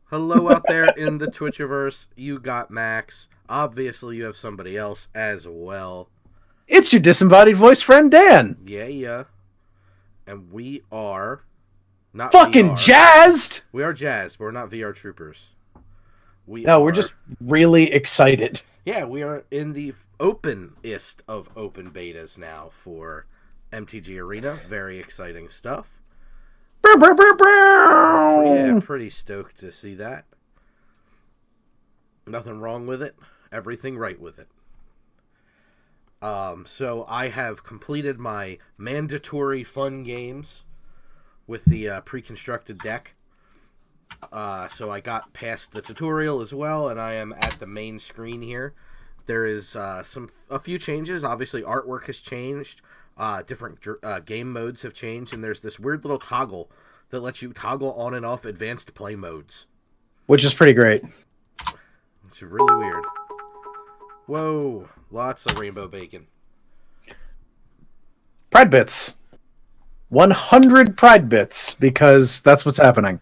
Hello out there in the Twitchiverse. You got Max. Obviously, you have somebody else as well. It's your disembodied voice friend, Dan. Yeah. And we are not Fucking VR. jazzed! We are jazzed, but we're not VR troopers. We're just really excited. Yeah, we are in the openest of open betas now for MTG Arena. Very exciting stuff. Yeah, pretty stoked to see that. Nothing wrong with it. Everything right with it. So I have completed my mandatory fun games with the pre-constructed deck. So I got past the tutorial as well, and I am at the main screen here. There is a few changes. Obviously, artwork has changed. Different game modes have changed, and there's this weird little toggle that lets you toggle on and off advanced play modes. Which is pretty great. It's really weird. Whoa, lots of rainbow bacon. Pride bits. 100 pride bits, because that's what's happening.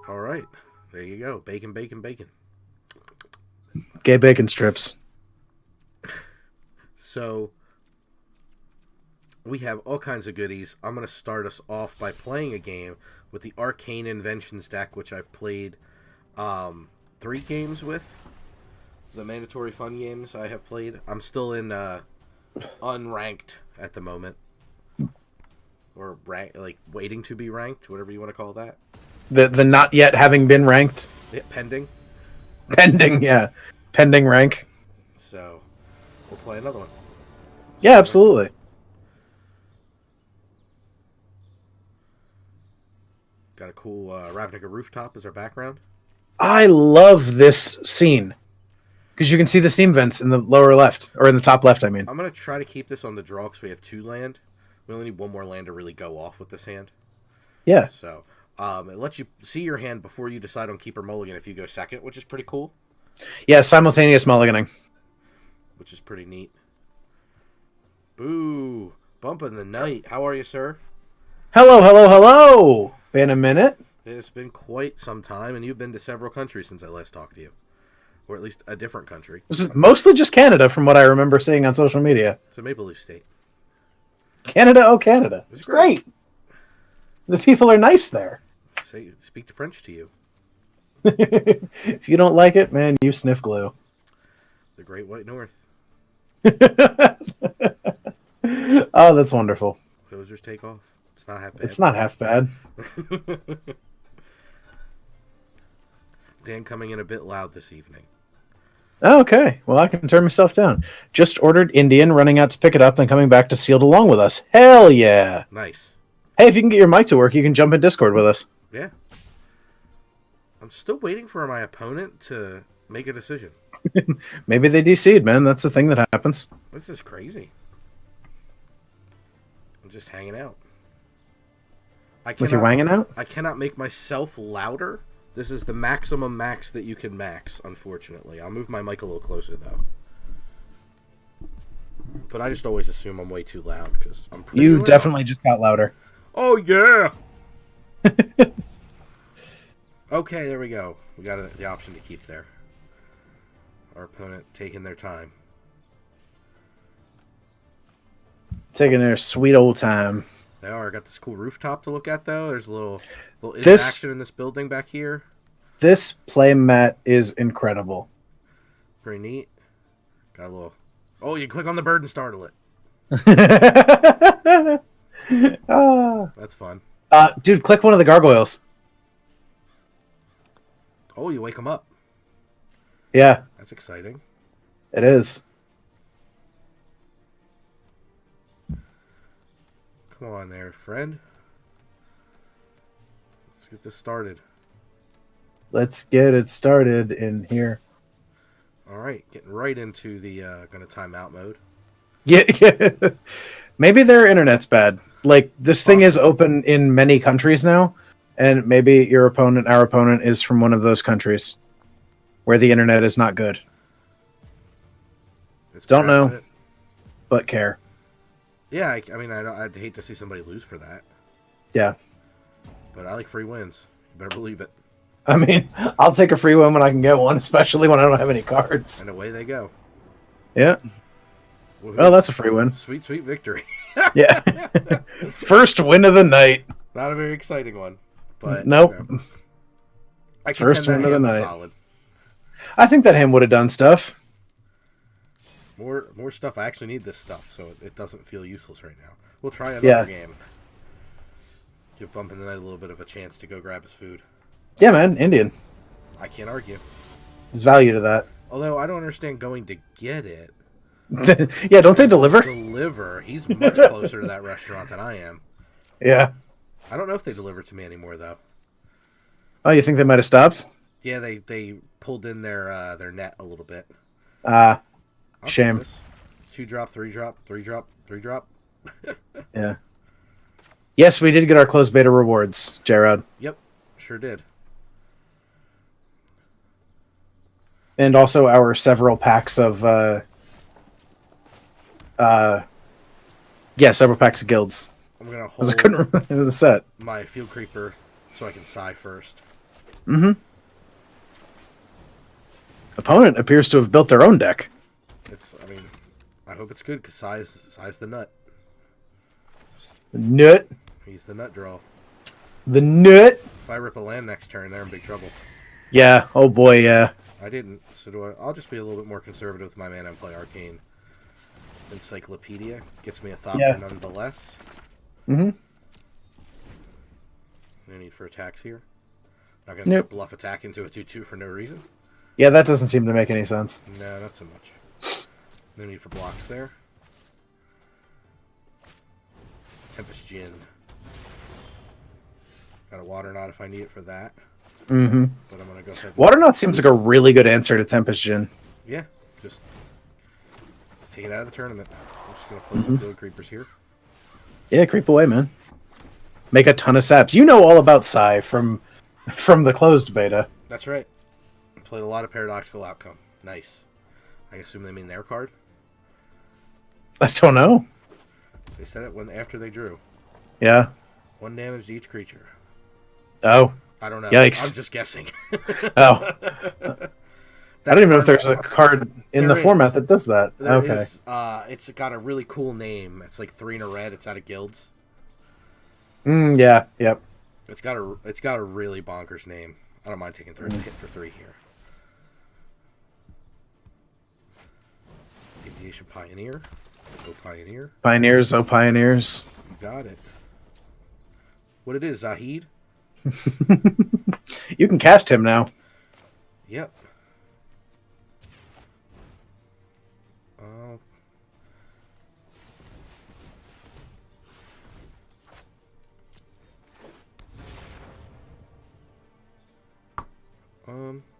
All right, there you go. Bacon, bacon, bacon. Gay bacon strips. So we have all kinds of goodies. I'm going to start us off by playing a game with the Arcane Inventions deck, which I've played 3 games with. The mandatory fun games I have played. I'm still in unranked at the moment. Or waiting to be ranked, whatever you want to call that. The not yet having been ranked? Yeah, pending. Pending, yeah. Pending rank. So, we'll play another one. Yeah, absolutely. Got a cool Ravnica rooftop as our background. I love this scene. Because you can see the steam vents in the lower left. Or in the top left, I mean. I'm going to try to keep this on the draw because we have 2 land. We only need 1 more land to really go off with this hand. Yeah. So, it lets you see your hand before you decide on keeper mulligan if you go second, which is pretty cool. Yeah, simultaneous mulliganing. Which is pretty neat. Boo! Bump in the night. How are you, sir? Hello! Been a minute? It's been quite some time, and you've been to several countries since I last talked to you. Or at least a different country. This is mostly just Canada, from what I remember seeing on social media. It's a Maple Leaf state. Canada, oh Canada. It's great. The people are nice there. Speak French to you. If you don't like it, man, you sniff glue. The Great White North. Oh, that's wonderful. Hosers take off. It's not half bad. It's not half bad. Dan coming in a bit loud this evening. Oh, okay. Well, I can turn myself down. Just ordered Indian, running out to pick it up, then coming back to Sealed along with us. Hell yeah. Nice. Hey, if you can get your mic to work, you can jump in Discord with us. Yeah. I'm still waiting for my opponent to make a decision. Maybe they DC'd, man. That's the thing that happens. This is crazy. I'm just hanging out. With your wanging out? I cannot make myself louder. This is the maximum max that you can max, unfortunately. I'll move my mic a little closer, though. But I just always assume I'm way too loud, because I'm pretty You loud. definitely just got louder. Oh, yeah! Okay, there we go. We got the option to keep there. Our opponent taking their time. Taking their sweet old time. They are. Got this cool rooftop to look at, though. There's a little interaction in this building back here. This play mat is incredible. Pretty neat. Got a little... Oh, you click on the bird and startle it. That's fun. Dude, click one of the gargoyles. Oh, you wake them up. Yeah. That's exciting. It is. Come on there, friend. Let's get this started. Let's get it started in here. Alright, getting right into the gonna timeout mode. Yeah. Maybe their internet's bad. Like, this thing is open in many countries now, and maybe our opponent is from one of those countries where the internet is not good. Don't know, but care. Yeah, I mean, I'd hate to see somebody lose for that. Yeah. But I like free wins. You better believe it. I mean, I'll take a free win when I can get one, especially when I don't have any cards. And away they go. Yeah. Woohoo. Well, that's a free win. Sweet, sweet victory. Yeah. First win of the night. Not a very exciting one. But nope. You know, I First win of the night. Solid. I think that hand would have done stuff. More stuff. I actually need this stuff, so it doesn't feel useless right now. We'll try another game. Give Bump in the Night a little bit of a chance to go grab his food. Yeah, man. Indian. I can't argue. There's value to that. Although I don't understand going to get it. Yeah, don't they deliver? He's much closer to that restaurant than I am. Yeah. I don't know if they deliver to me anymore, though. Oh, you think they might have stopped? Yeah, they pulled in their net a little bit. Shame. 2-drop, 3-drop, 3-drop, 3-drop. Yeah. Yes, we did get our closed beta rewards, J-Rod. Yep, sure did. And also our several packs of several packs of guilds. I'm gonna hold I couldn't remember the set. my field creeper so I can sigh first. Mm-hmm. Opponent appears to have built their own deck. I hope it's good because sigh's the nut. Nut. He's the nut draw. The nut. If I rip a land next turn, they're in big trouble. Yeah. Oh boy. Yeah. I didn't, so I'll just be a little bit more conservative with my mana and play Arcane. Encyclopedia gets me a Thopter nonetheless. Mm-hmm. No need for attacks here. Not gonna just bluff attack into a 2/2 for no reason. Yeah, that doesn't seem to make any sense. No, not so much. No need for blocks there. Tempest Djinn. Got a Water Knot if I need it for that. Mm-hmm. But I'm gonna go ahead. Water Knot seems like a really good answer to Tempest Djinn. Yeah, just take it out of the tournament. I'm just gonna play some field creepers here. Yeah, creep away, man. Make a ton of saps. You know all about Psy from the closed beta. That's right. Played a lot of Paradoxical Outcome. Nice. I assume they mean their card. I don't know. So they said it after they drew. Yeah. 1 damage to each creature. Oh. I don't know. Yikes. I'm just guessing. Oh. I don't even know if there's a card in the format that does that. There is. It's got a really cool name. It's like 3 and a red. It's out of Guilds. Yeah. Yep. It's got a really bonkers name. I don't mind taking 3 hit for 3 here. Aviation Pioneer. Go Pioneer. Pioneers, oh Pioneers. You got it. What it is, Zahid? You can cast him now. Yep.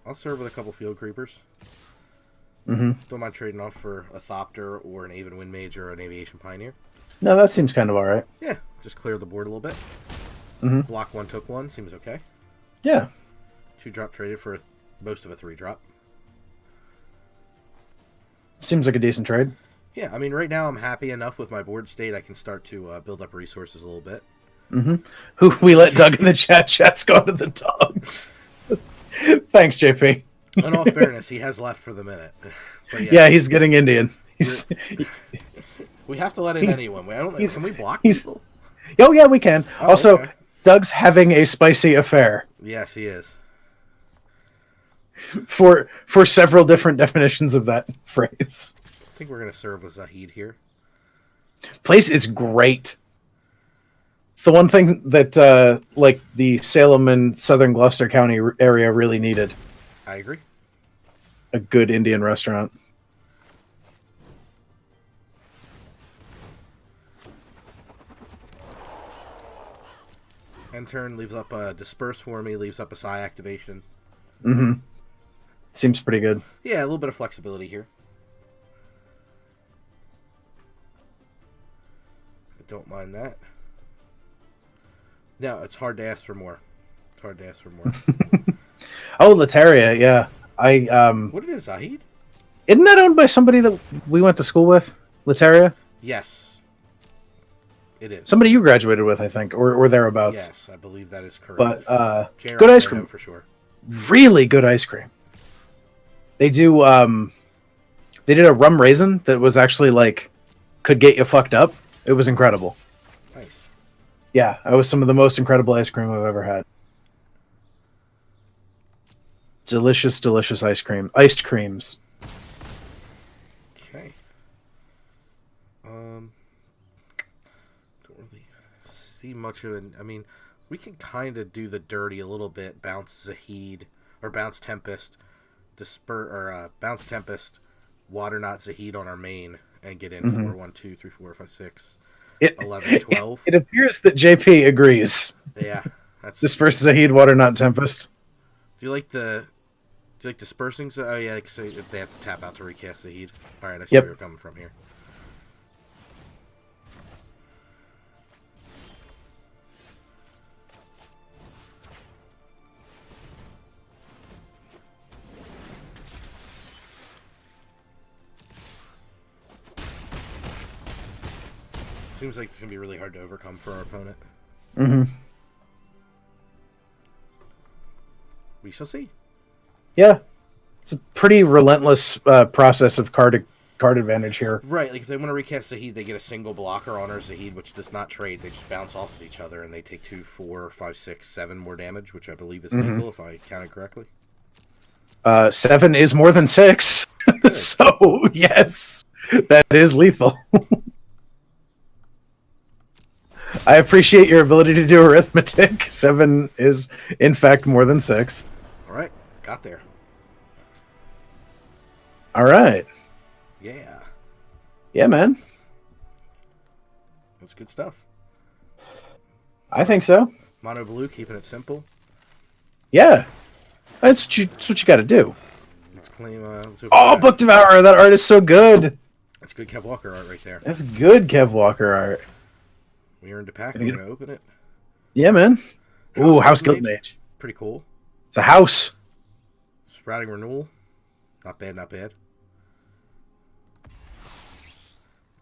I'll serve with a couple field creepers. Don't mind trading off for a Thopter or an Aven Wind Mage or an Aviation Pioneer. No, that seems kind of alright. Yeah, just clear the board a little bit. Block 1, took 1, seems okay. Yeah. 2-drop traded for most of a 3-drop. Seems like a decent trade. Yeah, I mean, right now I'm happy enough with my board state. I can start to build up resources a little bit. Who we let Doug in the chat. Chat's gone to the dogs. Thanks, JP. In all fairness, he has left for the minute. But yeah, he's getting Indian. We have to let in anyone. Can we block people? Oh, yeah, we can. Oh, also, okay. Doug's having a spicy affair. Yes, he is. For several different definitions of that phrase. I think we're going to serve with Zahid here. Place is great. It's the one thing that like the Salem and Southern Gloucester County area really needed. I agree. A good Indian restaurant. End turn leaves up a Disperse for me, leaves up a Psi activation. Seems pretty good. Yeah, a little bit of flexibility here. I don't mind that. No, it's hard to ask for more. It's hard to ask for more. Oh, Letaria, yeah. What it is, Zahid? Isn't that owned by somebody that we went to school with? Letaria? Yes. It is. Somebody you graduated with, I think, or thereabouts. Yes, I believe that is correct. But J-Rock, good ice I cream. know for sure. Really good ice cream. They do. They did a rum raisin that was actually like could get you fucked up. It was incredible. Nice. Yeah, that was some of the most incredible ice cream I've ever had. Delicious, delicious ice cream. Iced creams. Okay. Don't really see much of it. I mean, we can kind of do the dirty a little bit. Bounce Zahid or Bounce Tempest, Bounce Tempest, Water Not Zahid on our main and get in 4, 1, 2, 3, 4, 5, 6, 11, 12. It appears that JP agrees. Yeah, that's Disperse Zahid, Water Not Tempest. Do you like dispersing? Oh yeah, because they have to tap out to recast Zahid. All right, I see where you're coming from here. Seems like it's gonna be really hard to overcome for our opponent. Mm-hmm. We shall see. Yeah, it's a pretty relentless process of card advantage here. Right, like if they want to recast Zahid, they get a single blocker on our Zahid, which does not trade. They just bounce off of each other, and they take 2, 4, 5, 6, 7 more damage, which I believe is lethal, if I counted correctly. 7 is more than 6. So, yes, that is lethal. I appreciate your ability to do arithmetic. 7 is, in fact, more than 6. All right, got there. All right. Yeah. Yeah, man. That's good stuff. I think so. Mono blue, keeping it simple. Yeah. That's what you got to do. Let's claim. Book Devourer. That art is so good. That's good Kev Walker art right there. That's good Kev Walker art. We earned a pack. We're going to open it. Yeah, man. House Guild Mage. Pretty cool. It's a house. Sprouting Renewal. Not bad, not bad.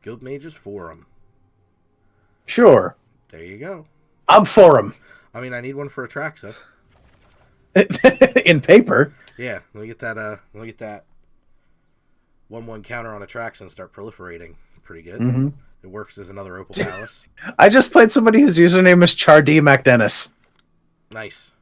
Guild Mages Forum. Sure. There you go. I'm for him. I mean, I need one for Atraxa. In paper. Yeah, let me get that. Let me get that 1/1 counter on Atraxa and start proliferating. Pretty good. Mm-hmm. It works as another Opal Palace. I just played somebody whose username is Chardy McDennis. Nice.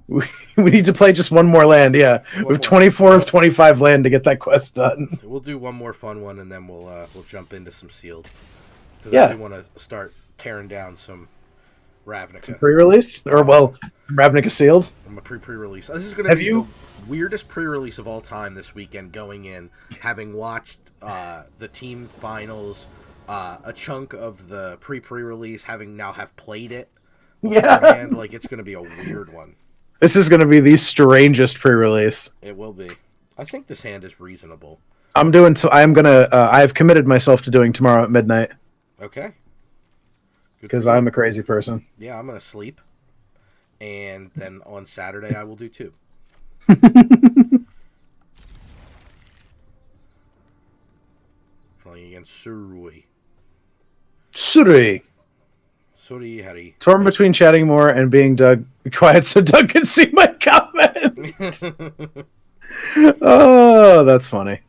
We need to play just one more land, yeah. We have 24 of 25 land to get that quest done. We'll do one more fun one, and then we'll jump into some sealed. Because Yeah. I do want to start tearing down some Ravnica. Some pre-release? Or, Ravnica sealed? I'm a pre-release. This is going to be the weirdest pre-release of all time this weekend, going in, having watched the team finals, a chunk of the pre-release, having now have played it. Yeah. Like, it's going to be a weird one. This is going to be the strangest pre-release. It will be. I think this hand is reasonable. I've committed myself to doing tomorrow at midnight. Okay. Because I'm a crazy person. Yeah, I'm going to sleep. And then on Saturday, I will do 2. Playing against Surui. Suri. Suri Hari. Torn between chatting more and being quiet so Doug can see my comment. Oh, that's funny.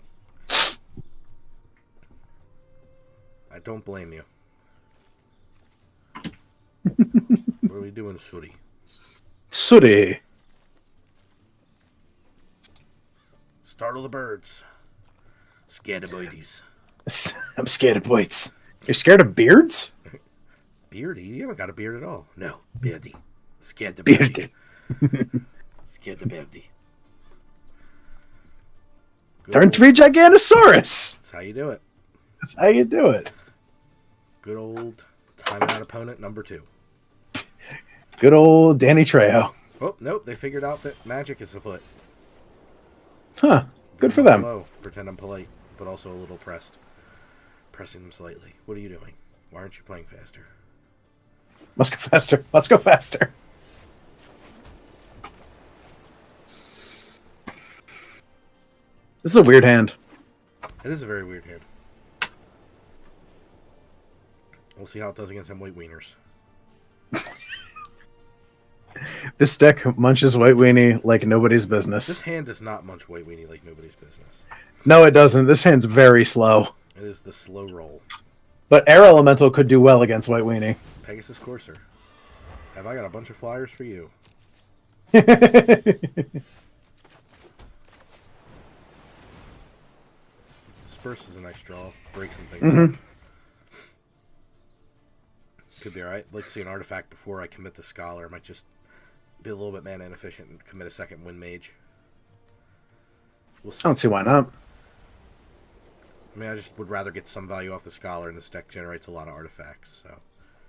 I don't blame you. What are we doing, Suri? Suri. Startle the birds. Scared of birdies. I'm scared of boys. You're scared of beards? Beardy? You haven't got a beard at all. No, beardy. Scared the beardy. Scared the beardy. Turn to be Giganosaurus. That's how you do it. That's how you do it. Good old timeout opponent number 2. Good old Danny Trejo. Oh, nope. They figured out that magic is afoot. Huh. Good for them. Hello. Pretend I'm polite, but also a little pressed. Pressing them slightly. What are you doing? Why aren't you playing faster? Let's go faster. Let's go faster. This is a weird hand. It is a very weird hand. We'll see how it does against them white wieners. This deck munches White Weenie like nobody's business. This hand does not munch white weenie like nobody's business. No, it doesn't. This hand's very slow. It is the slow roll. But Air Elemental could do well against White Weenie. Pegasus Courser. Have I got a bunch of flyers for you? Disperse is a nice draw. Break some things up. Could be alright. Let's see an artifact before I commit the Scholar. Might just be a little bit mana inefficient and commit a second Wind Mage. We'll see. I don't see why not. I mean, I just would rather get some value off the Scholar, and this deck generates a lot of artifacts, so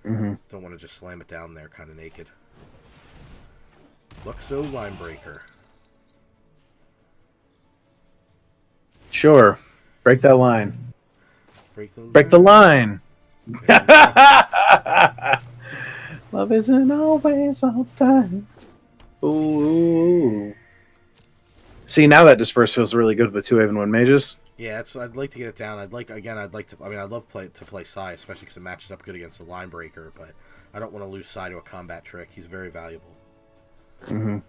don't want to just slam it down there kind of naked. Luxo Linebreaker. Sure. Break that line. Break the line. Love isn't always all time. Ooh. See, now that Disperse feels really good with 2 Haven 1 mages. Yeah, I'd like to get it down. I'd like to. I mean, I'd love to play Sai, especially because it matches up good against the Linebreaker. But I don't want to lose Sai to a combat trick. He's very valuable. Like,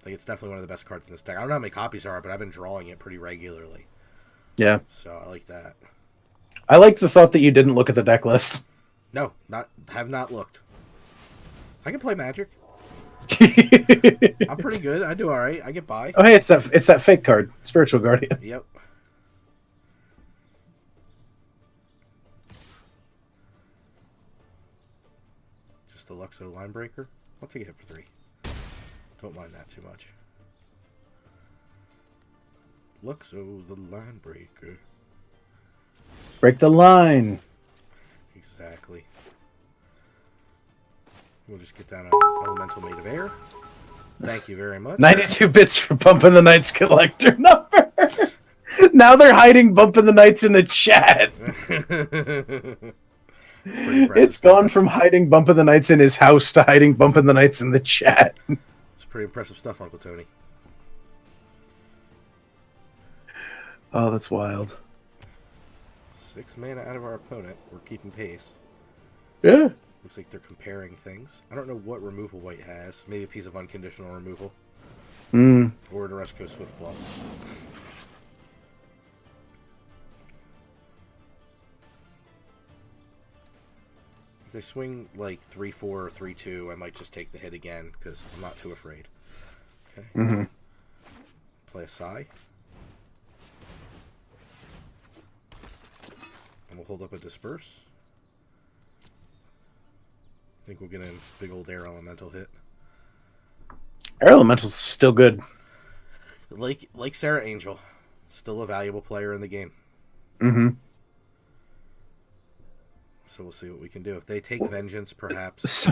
it's definitely one of the best cards in this deck. I don't know how many copies there are, but I've been drawing it pretty regularly. Yeah. So I like that. I like the thought that you didn't look at the deck list. No, have not looked. I can play Magic. I'm pretty good. I do all right. I get by. Oh, hey, it's that fake card, Spiritual Guardian. Yep. Just a Luxo Linebreaker. I'll take a hit for 3. Don't mind that too much. Luxo the Linebreaker. Break the line. Exactly. We'll just get down an Elemental Made of Air. Thank you very much. 92 bits for Bumpin' the Knights collector number. Now they're hiding Bumpin' the Knights in the chat. It's gone from hiding Bumpin' the Knights in his house to hiding Bumpin' the Knights in the chat. It's pretty impressive stuff, Uncle Tony. Oh, that's wild. 6 mana out of our opponent. We're keeping pace. Yeah. Looks like they're comparing things. I don't know what removal white has. Maybe a piece of unconditional removal. Or Doresco Swiftclaw. If they swing like 3-4 or 3-2, I might just take the hit again because I'm not too afraid. Okay. Play a Sai. And we'll hold up a Disperse. I think we'll get a big old Air Elemental hit. Air Elemental's still good. Like Sarah Angel. Still a valuable player in the game. So we'll see what we can do. If they take Vengeance, perhaps.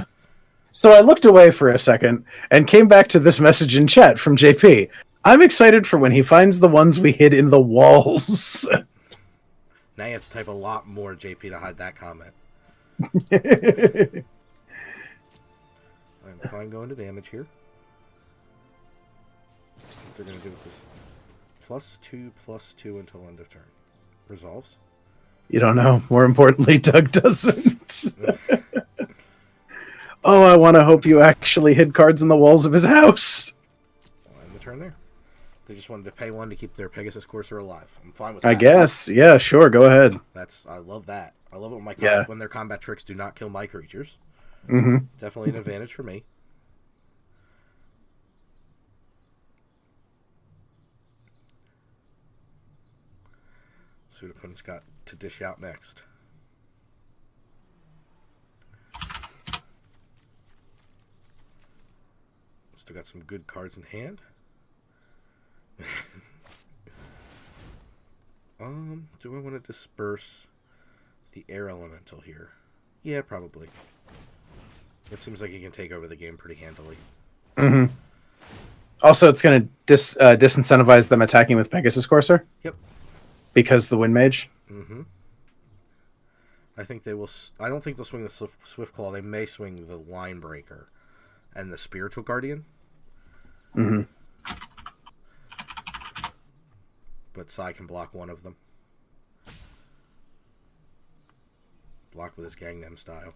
So I looked away for a second and came back to this message in chat from JP. I'm excited for when he finds the ones we hid in the walls. Now you have to type a lot more, JP, to hide that comment. I'm fine going to damage here. What they're going to do with this. +2/+2 until end of turn. Resolves? You don't know. More importantly, Doug doesn't. Oh, I want to hope you actually hid cards in the walls of his house. I'll end the turn there. They just wanted to pay 1 to keep their Pegasus Courser alive. I'm fine with that. I guess. Yeah, sure. Go ahead. I love that. I love it when when their combat tricks do not kill my creatures. Definitely an advantage for me. See what opponent's got to dish out next. Still got some good cards in hand. Do I want to disperse the Air Elemental here? Yeah, probably. It seems like he can take over the game pretty handily. Also, it's going to disincentivize them attacking with Pegasus Courser. Yep. Because the Wind Mage. I think they will. I don't think they'll swing the Swiftclaw. They may swing the Linebreaker and the Spiritual Guardian. But Sai can block one of them. Block with his Gangnam style.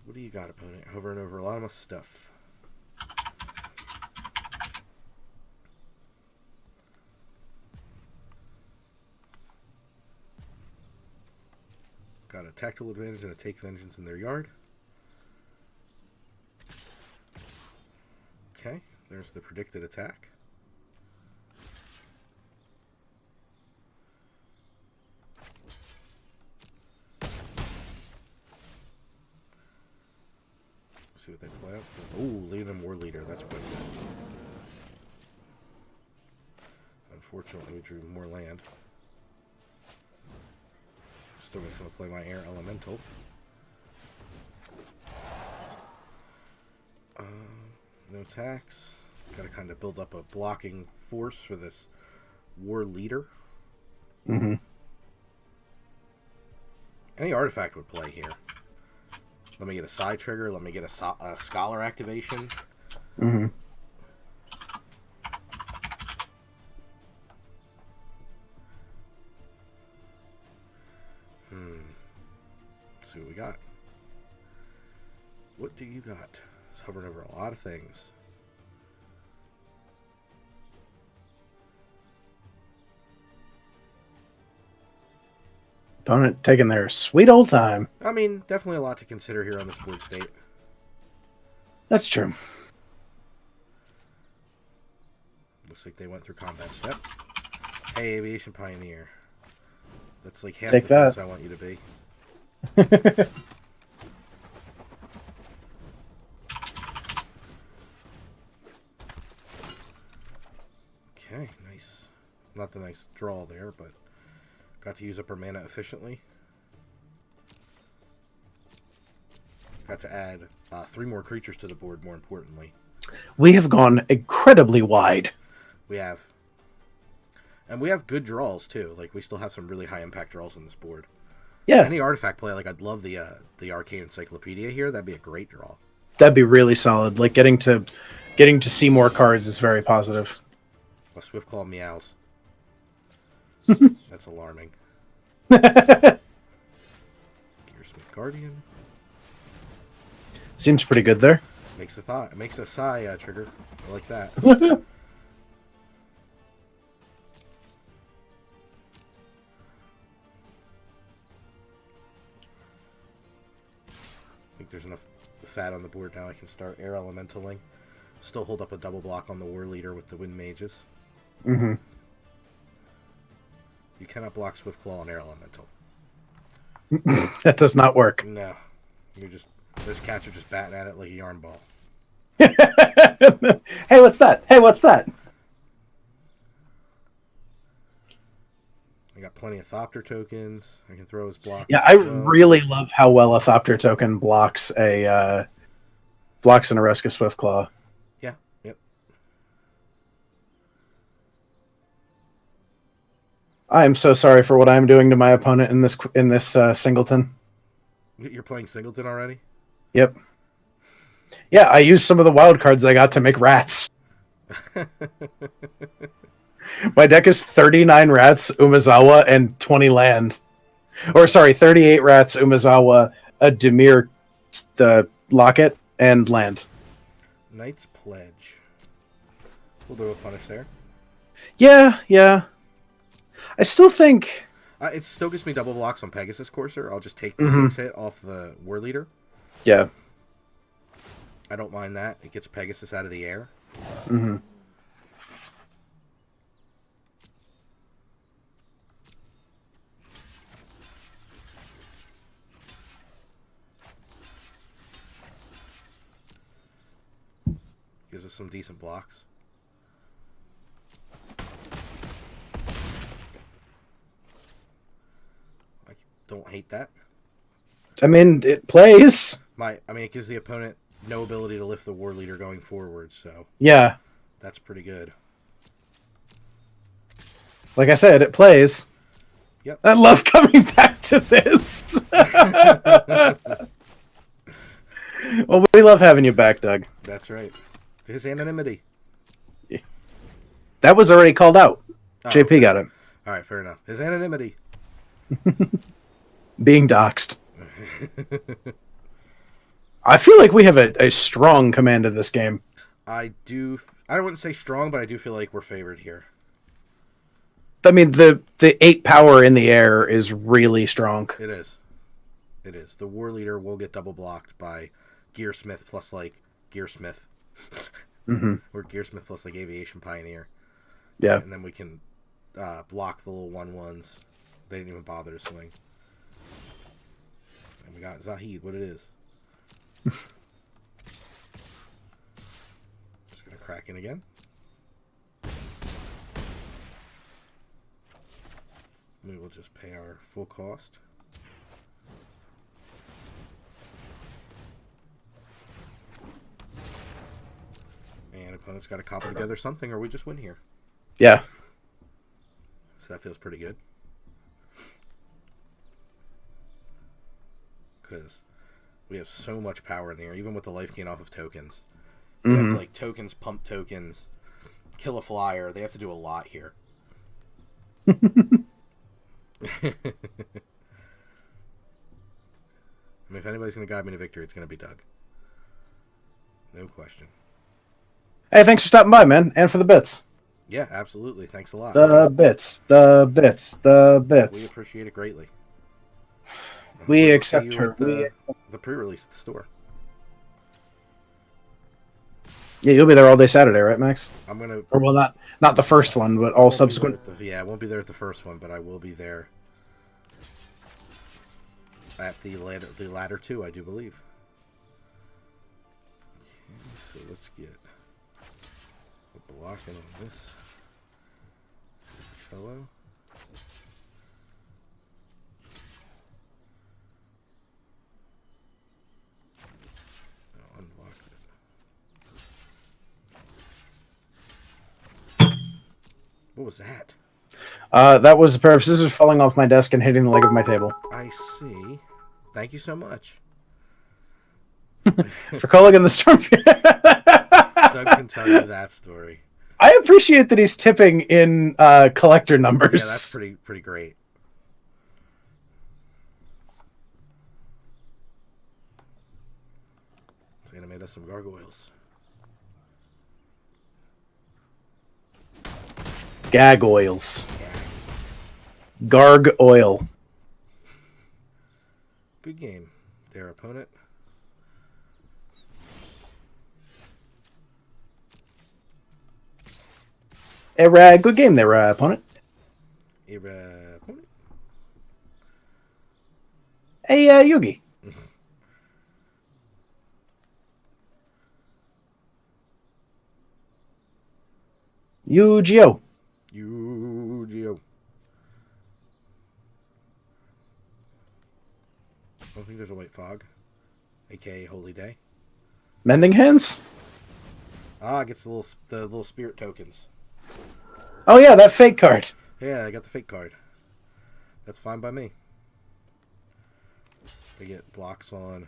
What do you got, opponent? Hovering over a lot of my stuff. Got a tactical advantage and a take vengeance in their yard. Okay, there's the predicted attack. See what they play up. Ooh, Leonin War Leader. That's quite good. Unfortunately, we drew more land. Still just going to play my Air Elemental. No attacks. Got to kind of build up a blocking force for this War Leader. Mm-hmm. Any artifact would play here. Let me get a side trigger. Let me get a scholar activation. Mm-hmm. Let's see what we got. What do you got? It's hovering over a lot of things. Opponent taking their sweet old time. I mean, definitely a lot to consider here on this board state. That's true. Looks like they went through combat step. Hey, Aviation Pioneer. That's like half Take the that. things I want you to be. Okay, nice. Not the nice draw there, but got to use up our mana efficiently. Got to add 3 more creatures to the board, more importantly. We have gone incredibly wide. We have. And we have good draws, too. Like, we still have some really high impact draws on this board. Yeah. Any artifact play, like, I'd love the Arcane Encyclopedia here. That'd be a great draw. That'd be really solid. Like, getting to see more cards is very positive. A Swiftclaw meows. That's alarming. Gearsmith Guardian. Seems pretty good there. Makes a sigh trigger. I like that. I think there's enough fat on the board now. I can start Air Elementaling. Still hold up a double block on the War Leader with the Wind Mages. Mm-hmm. You cannot block Swiftclaw on Air Elemental. That does not work. No. Those cats are just batting at it like a yarn ball. Hey, what's that? Hey, what's that? I got plenty of Thopter tokens. I can throw as block. Yeah, I really love how well a Thopter token blocks an Areska Swiftclaw. Yeah, yep. I am so sorry for what I'm doing to my opponent in this singleton. You're playing Singleton already? Yep. Yeah, I used some of the wild cards I got to make rats. My deck is 39 rats, Umezawa, and 20 land. Or, sorry, 38 rats, Umezawa, a Dimir, the Locket, and land. Knight's Pledge. A little bit of a punish there. Yeah. I still think... It still gives me double blocks on Pegasus Courser. I'll just take the 6 hit off the War Leader. Yeah. I don't mind that. It gets Pegasus out of the air. Mm-hmm. Gives us some decent blocks. I don't hate that. I mean, it plays. It gives the opponent no ability to lift the War Leader going forward, so Yeah. that's pretty good. Like I said, it plays. Yep. I love coming back to this. Well, we love having you back, Doug. That's right. His anonymity. That was already called out. Oh, JP okay. got it. All right, fair enough. His anonymity. Being doxxed. I feel like we have a strong command of this game. I wouldn't say strong, but I do feel like we're favored here. I mean, the 8 power in the air is really strong. It is. It is. The War Leader will get double blocked by Gearsmith plus, like, Gearsmith. Or Gearsmith plus, like, Aviation Pioneer. Yeah. And then we can block the little 1/1s. They didn't even bother to swing. And we got Zahid, what it is. Just gonna crack in again. We will just pay our full cost. And opponent's got to cobble together something, or we just win here. Yeah. So that feels pretty good. Because we have so much power in the air, even with the life gain off of tokens. We have like tokens, pump tokens, kill a flyer. They have to do a lot here. I mean, if anybody's going to guide me to victory, it's going to be Doug. No question. Hey, thanks for stopping by, man, and for the bits. Yeah, absolutely. Thanks a lot. The bits. We appreciate it greatly. We accept her. The pre-release at the store. Yeah, you'll be there all day Saturday, right, Max? I'm gonna. Or well, not the first one, but all subsequent. I won't be there at the first one, but I will be there at the latter two, I do believe. Okay, so let's get a blocking on this fellow. What was that? That was a pair of scissors falling off my desk and hitting the leg of my table. I see. Thank you so much. For calling in the storm. Doug can tell you that story. I appreciate that he's tipping in collector numbers. Yeah, that's pretty great. It's gonna make us some gargoyles. Gargoyles. Garg oil. Good game, their opponent. Good game there, opponent. Opponent. Hey, Yugi. Yu-Gi-Oh. Yu-Gi-Oh. I don't think there's a white fog, aka Holy Day. Mending Hands? Ah, it gets the little spirit tokens. Oh yeah, that fake card. Yeah, I got the fake card. That's fine by me. They get blocks on.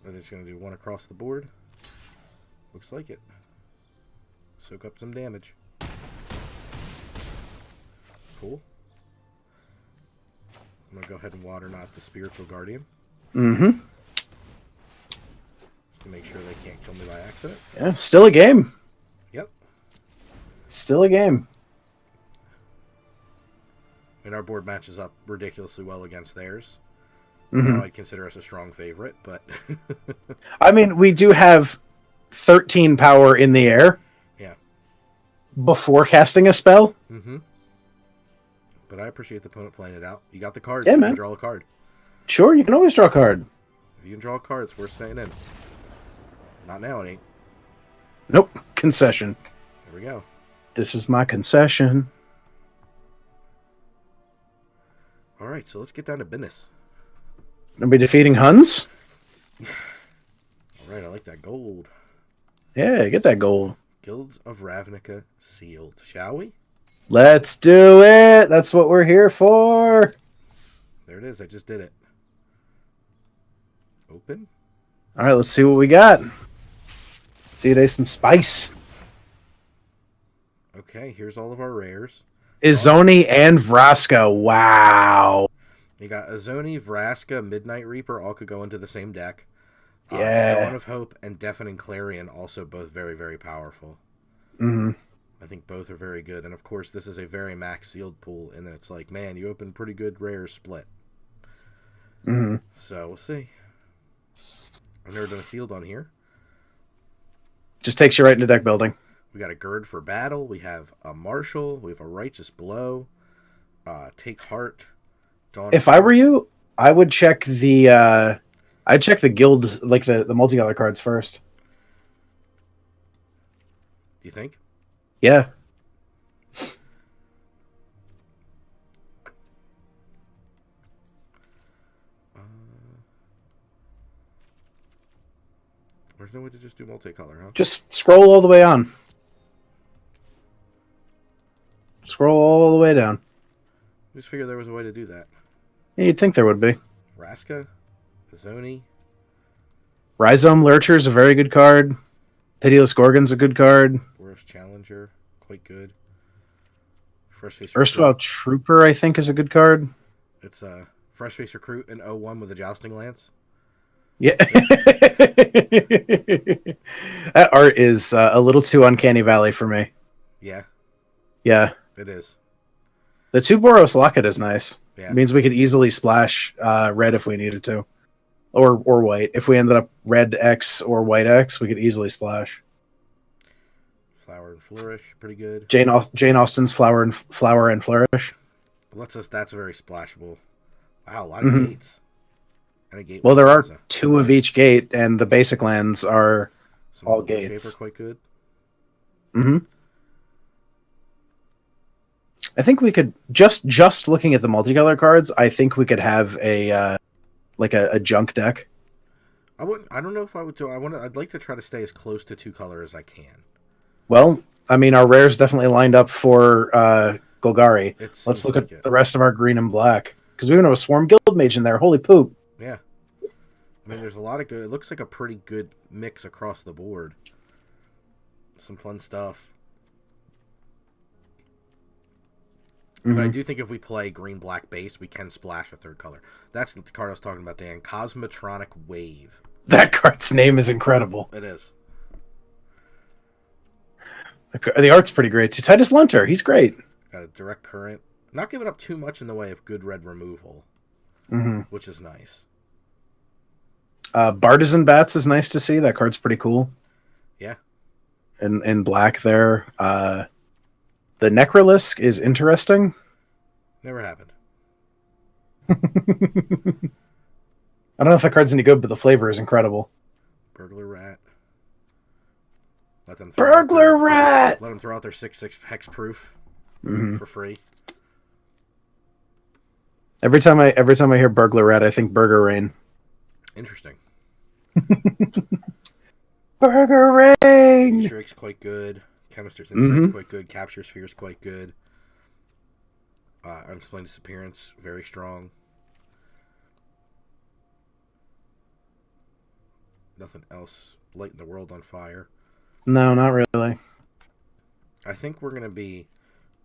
Are they just gonna do one across the board? Looks like it. Soak up some damage. Cool. I'm gonna go ahead and water knot the Spiritual Guardian. Mm-hmm. Just to make sure they can't kill me by accident. Yeah, still a game. Yep. Still a game. And our board matches up ridiculously well against theirs. Mm-hmm. Now I'd consider us a strong favorite, but... I mean, we do have 13 power in the air. Yeah. Before casting a spell. Mm-hmm. But I appreciate the opponent playing it out. You got the card. Yeah, you man. can draw a card. Sure, you can always draw a card. If you can draw a card, it's worth staying in. Not now, it ain't. Nope. Concession. Here we go. This is my concession. Alright, so let's get down to business. Are we defeating Huns? Alright, I like that gold. Yeah, get that gold. Guilds of Ravnica sealed. Shall we? Let's do it. That's what we're here for. There it is. I just did it. Open. All right, let's see what we got. See, there's some spice. Okay, here's all of our rares. Izoni and Vraska. Wow. You got Izoni, Vraska, Midnight Reaper all could go into the same deck. Yeah. Dawn of Hope and Deafening Clarion also both very, very powerful. Mm-hmm. I think both are very good. And, of course, this is a very max sealed pool. And then it's like, man, you open pretty good rare split. Mm-hmm. So, we'll see. I've never done a sealed on here. Just takes you right into deck building. We got a Gird for Battle. We have a Marshal. We have a Righteous Blow. Take Heart. Dawn If I were you, I would check the... I'd check the guild, like the multicolor cards first. Do you think? Yeah. There's no way to just do multicolor, huh? Just scroll all the way on. Scroll all the way down. Just figured there was a way to do that. Yeah, you'd think there would be. Vraska, Izoni. Rhizome Lurcher's a very good card. Pitiless Gorgon's a good card. Boros Challenger, quite good. Fresh Face Erstwhile Trooper, I think, is a good card. It's a Fresh Face Recruit in 01 with a Jousting Lance. Yeah. That art is a little too Uncanny Valley for me. Yeah. Yeah. It is. The 2 Boros Locket is nice. Yeah. It means we could easily splash red if we needed to. Or white. If we ended up red X or white X, we could easily splash. Flower and Flourish, pretty good. Jane Austen's Flower and Flourish. That's very splashable. Wow, a lot of gates. And a gate. Well, there are 2 of each gate, and the basic lands are all gates. Shaper, quite good. Mm-hmm. I think we could just looking at the multicolor cards. I think we could have a junk deck. I don't know if I would do. I'd like to try to stay as close to 2 color as I can. Well, I mean, our rares definitely lined up for Golgari. Let's look at the rest of our green and black, because we even have a Swarm Guild Mage in there. Holy poop! Yeah, I mean, there's a lot of good. It looks like a pretty good mix across the board. Some fun stuff. Mm-hmm. But I do think if we play green-black base, we can splash a 3rd color. That's the card I was talking about, Dan. Cosmotronic Wave. That card's name is incredible. It is. The art's pretty great too. Titus Lunter, he's great. Got a Direct Current. Not giving up too much in the way of good red removal, which is nice. Bartizan Bats is nice to see. That card's pretty cool. Yeah. In black there. The Necrolisk is interesting. Never happened. I don't know if that card's any good, but the flavor is incredible. Burglar Rat. Let them throw out their 6/6 hexproof for free. Every time I hear Burglar Rat, I think Burger Rain. Interesting. Burger Rain. Drake's quite good. Chemist's Insight's quite good. Capture Sphere's quite good. Unexplained Disappearance, very strong. Nothing else lighting the world on fire. No, not really. I think we're going to be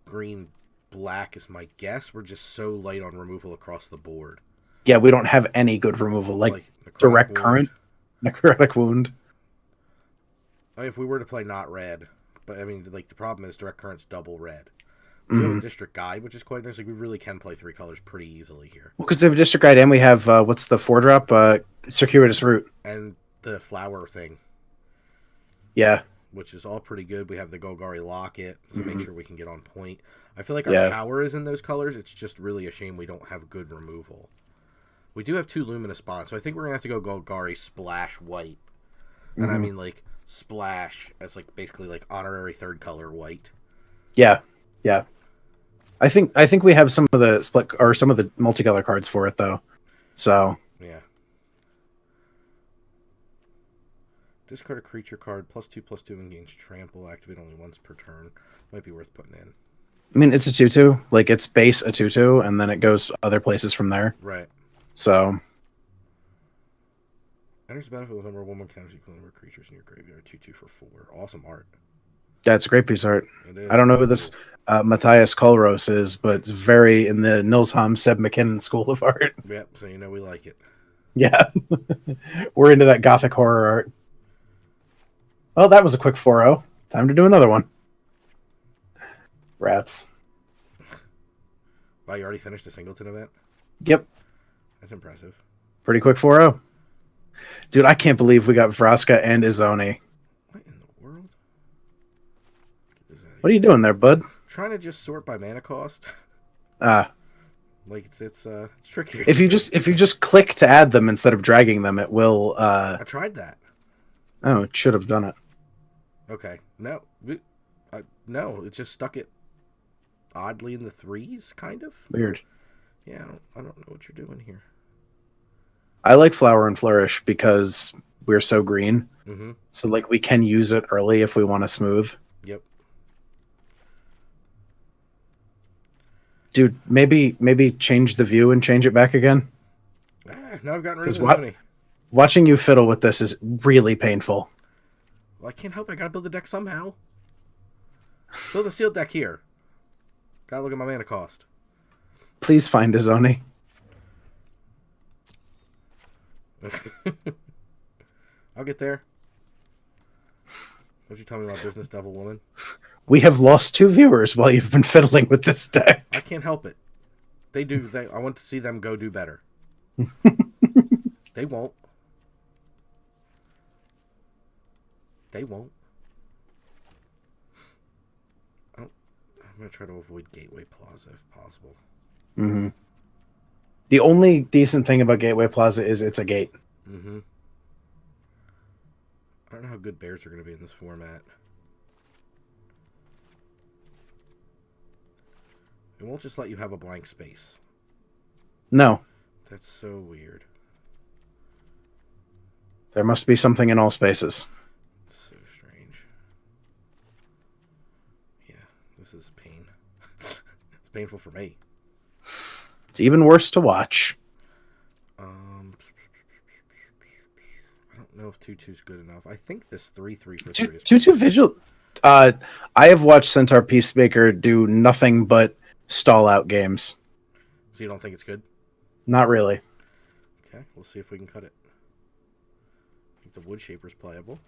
green-black is my guess. We're just so light on removal across the board. Yeah, we don't have any good removal. Like Direct Current, Necrotic Wound. I mean, if we were to play not red, but I mean, like, the problem is Direct Current's double red. We have a District Guide, which is quite nice. Like, we really can play 3 colors pretty easily here. Well, because we have a District Guide and we have, what's the 4-drop? Circuitous Route. And the flower thing. Yeah. Which is all pretty good. We have the Golgari Locket to make sure we can get on point. I feel like our power is in those colors. It's just really a shame we don't have good removal. We do have 2 Luminous Bonds, so I think we're going to have to go Golgari Splash White. And I mean, like, Splash as, like, basically, like, honorary 3rd color white. Yeah. Yeah. I think we have some of the split or some of the multicolor cards for it, though. So... Yeah. Discard a creature card, +2/+2 and gains trample, activate only once per turn. Might be worth putting in. I mean, it's a 2/2. Like, it's base a 2/2, and then it goes other places from there. Right. So... Enters the battlefield with number 1/1 counters equal number of creatures in your graveyard. 2/2 for 4. Awesome art. That's a great piece of art. It is. I don't know who this Matthias Kollros is, but it's very in the Nilsham Seb McKinnon school of art. Yep, so you know we like it. Yeah. We're into that gothic horror art. Well, that was a quick 4-0. Time to do another one. Rats. Wow, you already finished the Singleton event? Yep. That's impressive. Pretty quick 4-0. Dude, I can't believe we got Vraska and Izoni. What in the world? What are you doing there, bud? Trying to just sort by mana cost. Like it's tricky. If you just click to add them instead of dragging them, it will. I tried that. Oh, it should have done it. Okay, no, no, it just stuck it oddly in the 3s, kind of. Weird. Yeah, I don't know what you're doing here. I like Flower and Flourish because we're so green. Mm-hmm. So like we can use it early if we want to smooth. Yep. Dude, maybe change the view and change it back again. Now I've gotten rid of the money. Watching you fiddle with this is really painful. Well, I can't help it. I gotta build a deck somehow. Build a sealed deck here. Gotta look at my mana cost. Please find Izoni. I'll get there. Don't you tell me about business, devil woman. We have lost 2 viewers while you've been fiddling with this deck. I can't help it. I want to see them go do better. They won't. They won't. I'm going to try to avoid Gateway Plaza if possible. Mm-hmm. The only decent thing about Gateway Plaza is it's a gate. Mm-hmm. I don't know how good bears are going to be in this format. It won't just let you have a blank space. No. That's so weird. There must be something in all spaces. So strange. Yeah, this is pain. It's painful for me. It's even worse to watch. I don't know if 2/2 is good enough. I think this 3/3 for 3 is 2/2 Vigil. I have watched Centaur Peacemaker do nothing but stall out games. So you don't think it's good? Not really. Okay, we'll see if we can cut it. I think the Wood Shaper's playable.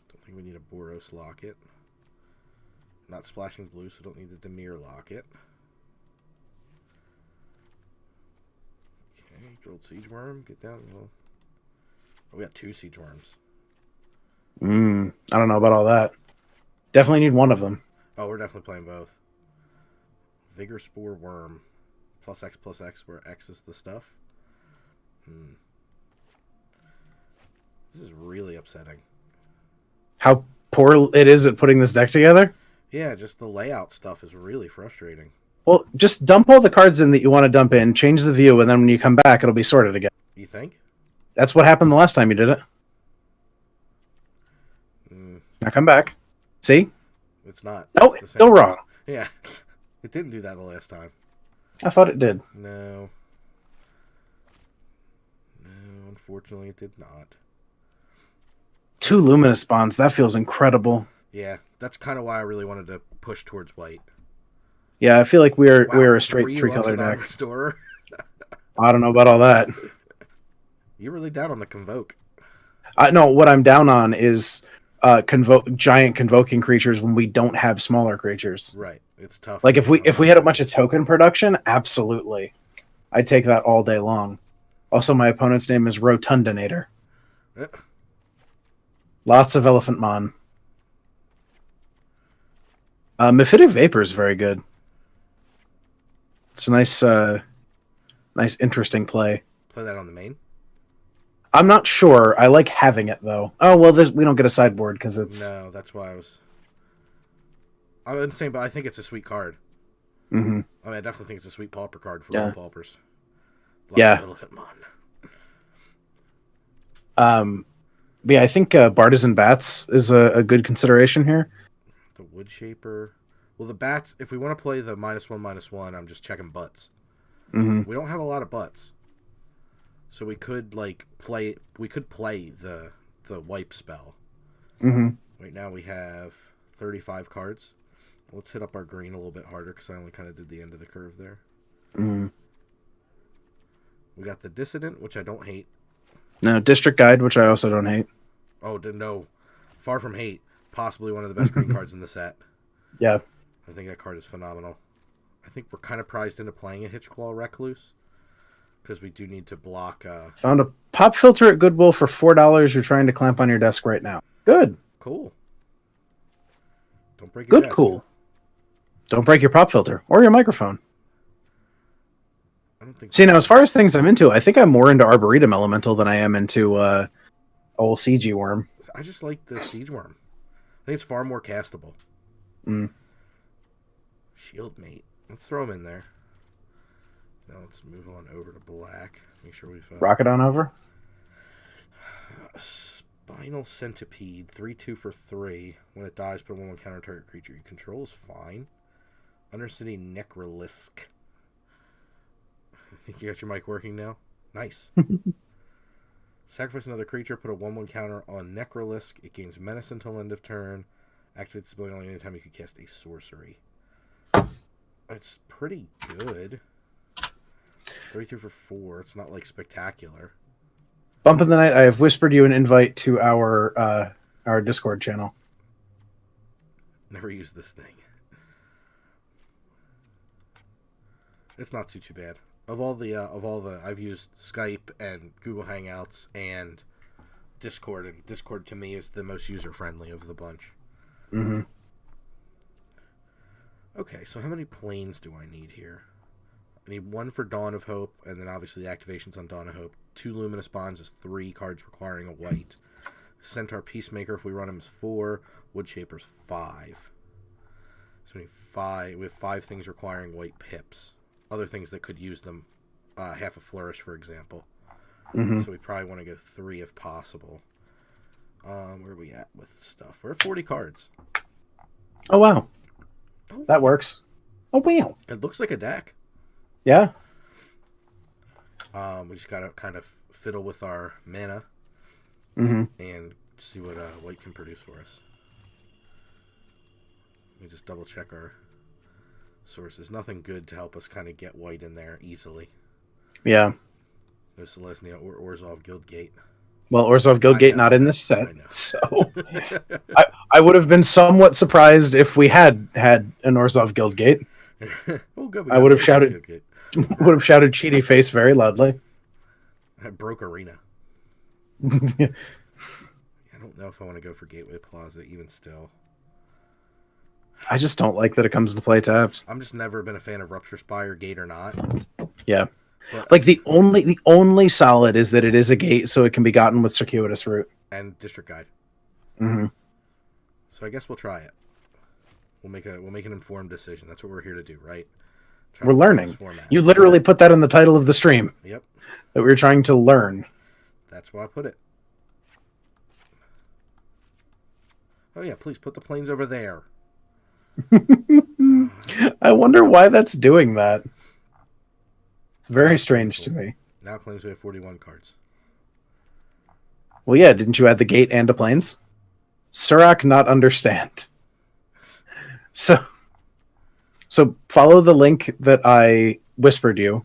Don't think we need a Boros Locket. Not splashing blue, so don't need the Dimir Locket. Okay, good old Siege Worm. Get down. Oh, we got 2 Siege Worms. I don't know about all that. Definitely need one of them. Oh, we're definitely playing both. Vigor Spore Worm. +X, where X is the stuff. This is really upsetting. How poor it is at putting this deck together? Yeah, just the layout stuff is really frustrating. Well, just dump all the cards in that you want to dump in, change the view, and then when you come back, it'll be sorted again. You think? That's what happened the last time you did it. Now come back. See? It's not. No, it's still wrong. Yeah. It didn't do that the last time. I thought it did. No. No, unfortunately it did not. 2 Luminous Bonds. That feels incredible. Yeah, that's kind of why I really wanted to push towards white. Yeah, I feel like we're a straight 3-color deck. Restorer. I don't know about all that. You're really down on the Convoke. No, what I'm down on is giant convoking creatures when we don't have smaller creatures. Right, it's tough. Like if we had a bunch of token production, absolutely, I'd take that all day long. Also, my opponent's name is Rotundinator. Lots of Elephant Mon. Mephitic Vapor is very good. It's a nice, interesting play. Play that on the main? I'm not sure. I like having it, though. Oh, well, we don't get a sideboard because it's... No, that's why I wouldn't say, but I think it's a sweet card. Mm-hmm. I mean, I definitely think it's a sweet pauper card for all paupers. Lots of Elephant Mon. But yeah, I think Bartisan Bats is a good consideration here. The Wood Shaper. Well, the Bats, if we want to play the -1/-1, I'm just checking butts. Mm-hmm. We don't have a lot of butts. So we could play the the wipe spell. Mm-hmm. Right now we have 35 cards. Let's hit up our green a little bit harder because I only kind of did the end of the curve there. Mm-hmm. We got the Dissident, which I don't hate. No, District Guide, which I also don't hate. Oh, no. Far from hate. Possibly one of the best green cards in the set. Yeah. I think that card is phenomenal. I think we're kind of prized into playing a Hitchclaw Recluse because we do need to block... Found a pop filter at Goodwill for $4 you're trying to clamp on your desk right now. Good. Cool. Don't break your desk. Cool. Don't break your pop filter or your microphone. I don't think. See, now as far as things I'm into, I think I'm more into Arboretum Elemental than I am into old CG Worm. I just like the Siege Worm. I think it's far more castable. Mm. Shield Mate. Let's throw him in there. Now let's move on over to black. Make sure we've... Rocket on over. Spinal Centipede. 3/2 for 3. When it dies, put a 1/1 counter target creature you control is fine. Undercity Necrolisc. I think you got your mic working now. Nice. Sacrifice another creature. Put a 1/1 counter on Necrolisc. It gains menace until end of turn. Activate this ability only anytime you can cast a sorcery. It's pretty good. 3/2 for 4. It's not like spectacular. Bump in the night. I have whispered you an invite to our Discord channel. Never used this thing. It's not too bad. Of all the, I've used Skype and Google Hangouts and Discord, and Discord to me is the most user friendly of the bunch. Mm-hmm. Okay, so how many planes do I need here? I need 1 for Dawn of Hope, and then obviously the activations on Dawn of Hope. 2 Luminous Bonds is 3 cards requiring a white. Centaur Peacemaker, if we run him, is 4. Woodshaper's 5. So we need 5. We have 5 things requiring white pips. Other things that could use them. Half a Flourish, for example. Mm-hmm. So we probably want to go 3 if possible. Where are we at with stuff? We're at 40 cards. Oh, wow. Oh. That works. Oh, wow. It looks like a deck. Yeah. We just got to kind of fiddle with our mana and see what white can produce for us. Let me just double check our sources. Nothing good to help us kind of get white in there easily. Yeah. No Selesnya or Orzhov Guildgate. Well, Orzhov Guildgate not in this set, so I would have been somewhat surprised if we had an Orzhov Guildgate. Oh, good. I would have shouted cheaty face very loudly. I broke Arena. I don't know if I want to go for Gateway Plaza even still. I just don't like that it comes into play tapped. I'm just never been a fan of Rupture Spire, gate or not. Yeah. But, like the only solid is that it is a gate, so it can be gotten with Circuitous Route. And District Guide. Mm-hmm. So I guess we'll try it. We'll make an informed decision. That's what we're here to do, right? We're learning. You literally put that in the title of the stream. Yep. That we were trying to learn. That's why I put it. Oh yeah, please put the planes over there. I wonder why that's doing that. It's very strange to me. Now claims we have 41 cards. Well, yeah, didn't you add the gate and the planes? Surak not understand. So follow the link that I whispered you,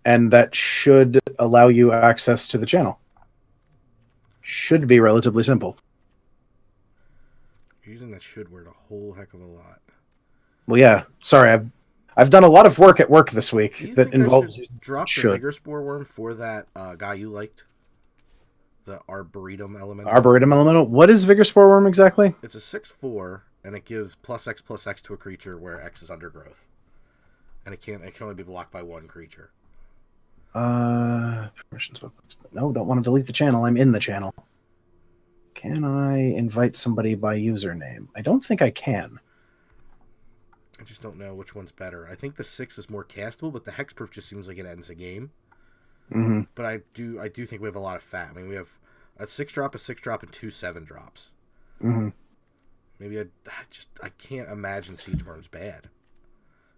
and that should allow you access to the channel. Should be relatively simple. You're using that should word a whole heck of a lot. Well, yeah. Sorry, I've done a lot of work at work this week that involves drop the Vigor Spore Worm for that guy you liked. The Arboretum Elemental. Arboretum Elemental? What is Vigor Spore Worm exactly? It's a 6/4, and it gives +X to a creature where X is undergrowth. And it can only be blocked by 1 creature. Permissions. No, don't want to delete the channel. I'm in the channel. Can I invite somebody by username? I don't think I can. I just don't know which one's better. I think the 6 is more castable, but the Hexproof just seems like it ends a game. Mm-hmm. But I do think we have a lot of fat. I mean, we have a 6-drop, a 6-drop, and 2 7-drops. Mm-hmm. Maybe I can't imagine Siege Worm's bad.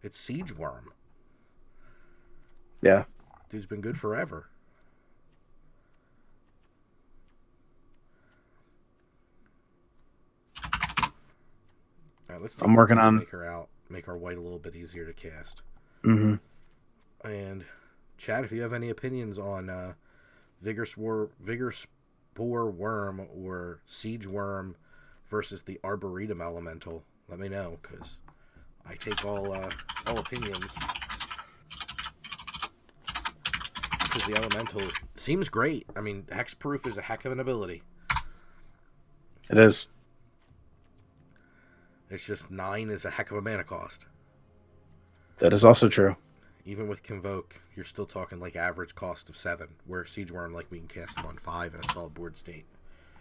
It's Siege Worm. Yeah. Dude's been good forever. let's take I'm working on Maker out. Make our white a little bit easier to cast. Mm-hmm. And Chad, if you have any opinions on Vigor Spore Worm or Siege Worm versus the Arboretum Elemental, let me know, because I take all opinions. Because the Elemental seems great. I mean, Hexproof is a heck of an ability. It is. It's just 9 is a heck of a mana cost. That is also true. Even with Convoke, you're still talking like average cost of 7, where Siege Worm, like, we can cast them on 5 in a solid board state.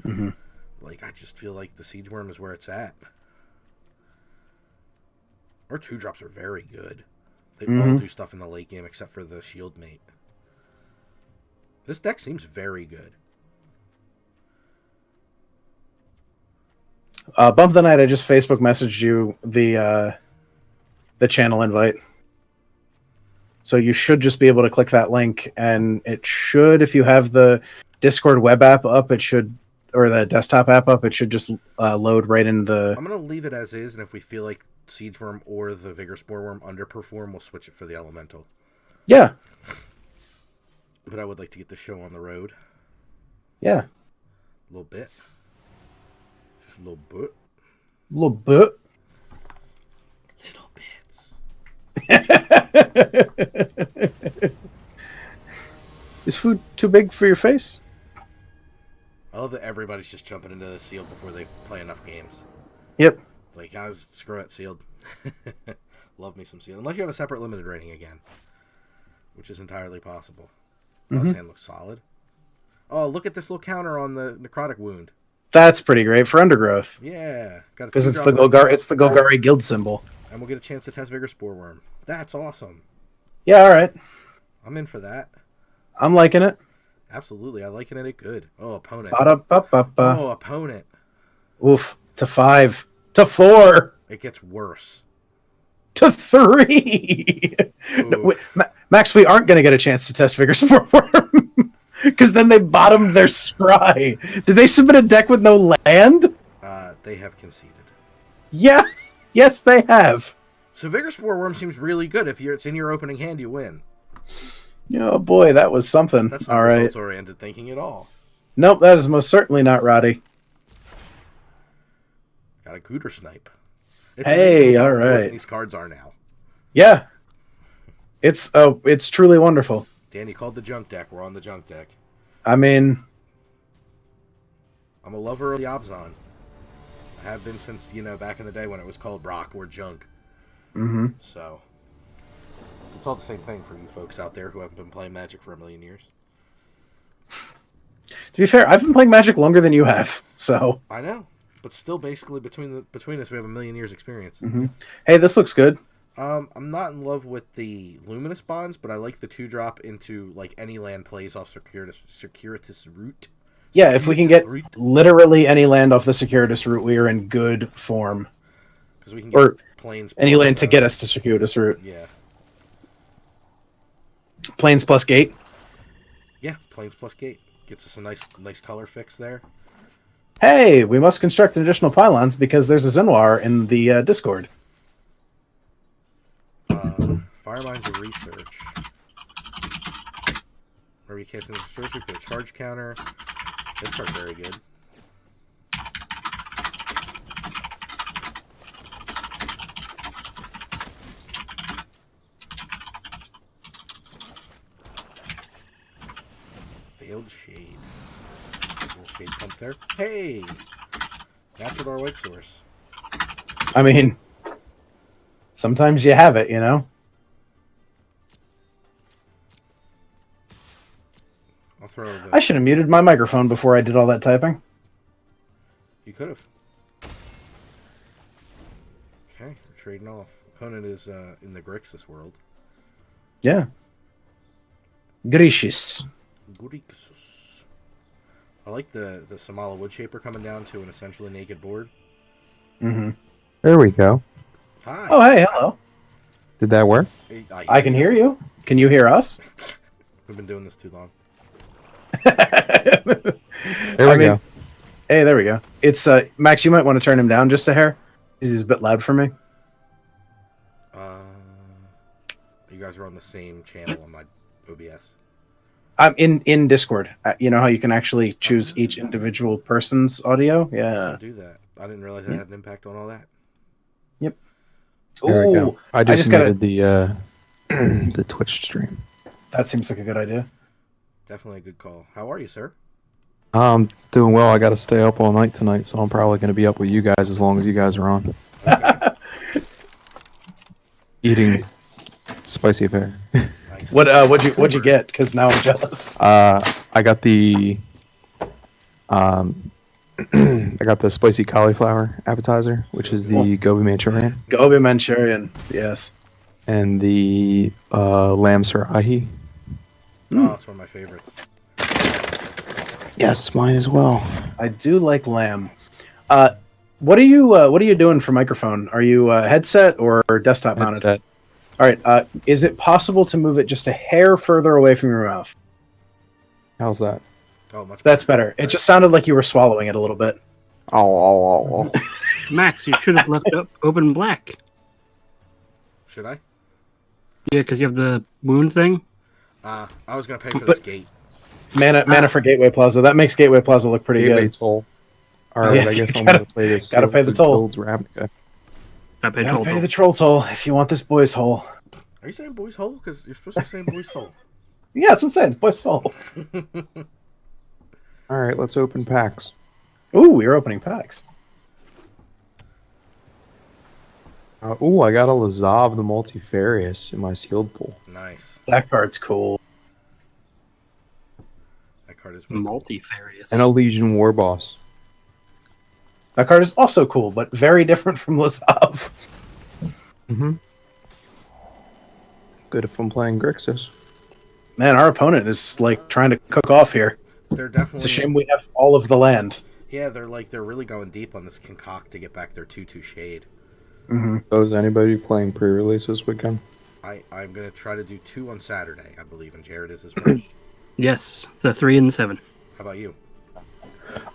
Mm-hmm. Like, I just feel like the Siege Worm is where it's at. Our 2-drops are very good. They all do stuff in the late game except for the Shield Mate. This deck seems very good. Bump the Night, I just Facebook messaged you the channel invite. So you should just be able to click that link, and it should, if you have the Discord web app up, it should, or the desktop app up, it should just load right in the... I'm going to leave it as is, and if we feel like Siege Worm or the Vigor Spore Worm underperform, we'll switch it for the Elemental. Yeah. But I would like to get the show on the road. Yeah. A little bit. Just a little bit. A little bit. Little bits. Is food too big for your face? I love that everybody's just jumping into the sealed before they play enough games. Yep. Like, guys, screw it, sealed. Love me some sealed. Unless you have a separate limited rating again, which is entirely possible. Oh, this hand looks solid. Oh, look at this little counter on the necrotic wound. That's pretty great for Undergrowth. Yeah, because it's the Golgari guild symbol, and we'll get a chance to test Vigor Spore Worm. That's awesome. Yeah, all right. I'm in for that. I'm liking it. Absolutely, I liking it good. Oh, opponent. Ba-da-ba-ba-ba. Oh, opponent. Oof. To 5. To 4. It gets worse. To 3. No, Max, we aren't going to get a chance to test Vigor Spore Worm. Because then they bottomed their scry. Did they submit a deck with no land? They have conceded. Yeah. Yes, they have. So Vigor Spore Worm seems really good. If it's in your opening hand, you win. Oh boy, that was something. That's not results-oriented thinking at all. Nope, that is most certainly not Roddy. Got a Gooter Snipe. It's hey, all right. These cards are now. Yeah. It's truly wonderful. Danny called the junk deck. We're on the junk deck. I mean, I'm a lover of the Abzan. I have been since, back in the day when it was called Rock or Junk. Mm-hmm. So, it's all the same thing for you folks out there who haven't been playing Magic for a million years. To be fair, I've been playing Magic longer than you have, so... I know, but still, basically, between us, we have a million years experience. Mm-hmm. Hey, this looks good. I'm not in love with the Luminous Bonds, but I like the 2-drop into, like, any land plays off Circuitous Root. Yeah, if we can get literally any land off the Circuitous Root, we are in good form. Because we can get Plains any land to get us to Circuitous Root. Yeah. Plains plus Gate? Yeah, Plains plus Gate. Gets us a nice color fix there. Hey, we must construct additional pylons because there's a Zenwar in the Discord. Firemind's a research. Are we casting the research? We put a charge counter. This card's very good. Veiled Shade. A little shade pump there. Hey! Natural our white source. I mean, sometimes you have it, you know? I'll throw the... I should have muted my microphone before I did all that typing. You could have. Okay, we're trading off. Opponent is in the Grixis world. Yeah. Grixis. Grixis. I like the Samala Woodshaper coming down to an essentially naked board. Mm-hmm. There we go. Hi. Oh, hey, hello. Did that work? I can hear you. Can you hear us? We've been doing this too long. There we go. Hey, there we go. It's Max, you might want to turn him down just a hair. Is he a bit loud for me? You guys are on the same channel on my OBS. I'm in Discord. You know how you can actually choose each individual person's audio? Yeah. Do that. I didn't realize that had an impact on all that. Yep. There we go. Ooh, I just gotta. muted the the Twitch stream. That seems like a good idea. Definitely a good call. How are you, sir? I'm doing well. I got to stay up all night tonight, so I'm probably going to be up with you guys as long as you guys are on. Okay. Eating spicy fare. Nice. What'd you get? Because now I'm jealous. I got the I got the spicy cauliflower appetizer, which is the gobi Manchurian, Gobi Manchurian. Yes. and the lamb sriracha. Oh, it's one of my favorites. Yes, mine as well. I do like lamb. What are you doing for microphone? Are you headset or desktop mounted? Headset. All right. Is it possible to move it just a hair further away from your mouth? How's that? Oh, much That's better. It just sounded like you were swallowing it a little bit. Oh. Max, you should have left it open black. Should I? Yeah, because you have the wound thing. I was gonna pay for this gate. Mana for Gateway Plaza. That makes Gateway Plaza look pretty Gateway good. toll. All right, Yeah, I guess you I'm gotta- going to play this. gotta pay the toll. Guilds of Ravnica. I paid Gotta toll. pay the troll toll if you want this boy's hole. Are you saying boy's hole? Because you're supposed to say boy's soul. Yeah, that's what I'm saying. Boy's soul. All right, let's open packs. Ooh, you're opening packs. I got a Lazav the Multifarious in my sealed pool. Nice. That card's cool. That card is really cool. Multifarious. And a Legion War Boss. That card is also cool, but very different from Lazav. Mm-hmm. Good if I'm playing Grixis. Man, our opponent is like trying to cook off here. They're definitely. It's a shame we have all of the land. Yeah, they're really going deep on this concoct to get back their 2/2 shade. Mm-hmm. So is anybody playing pre-release this weekend? I'm gonna try to do 2 on Saturday, I believe, and Jared is as well. Yes, the 3 and 7. How about you?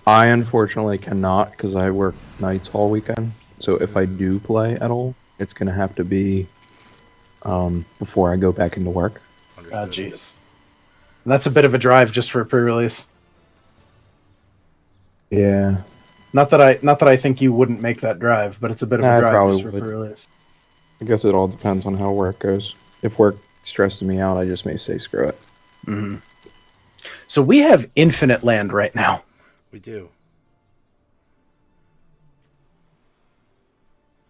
I unfortunately cannot because I work nights all weekend. So if I do play at all, it's gonna have to be before I go back into work. Oh, Understood. jeez. That's a bit of a drive just for a pre-release. Yeah. Not that I think you wouldn't make that drive, but it's a bit of I a drive probably just for a would. pre-release. I guess it all depends on how work goes. If work stresses me out, I just may say screw it. Mm-hmm. So we have infinite land right now. We do.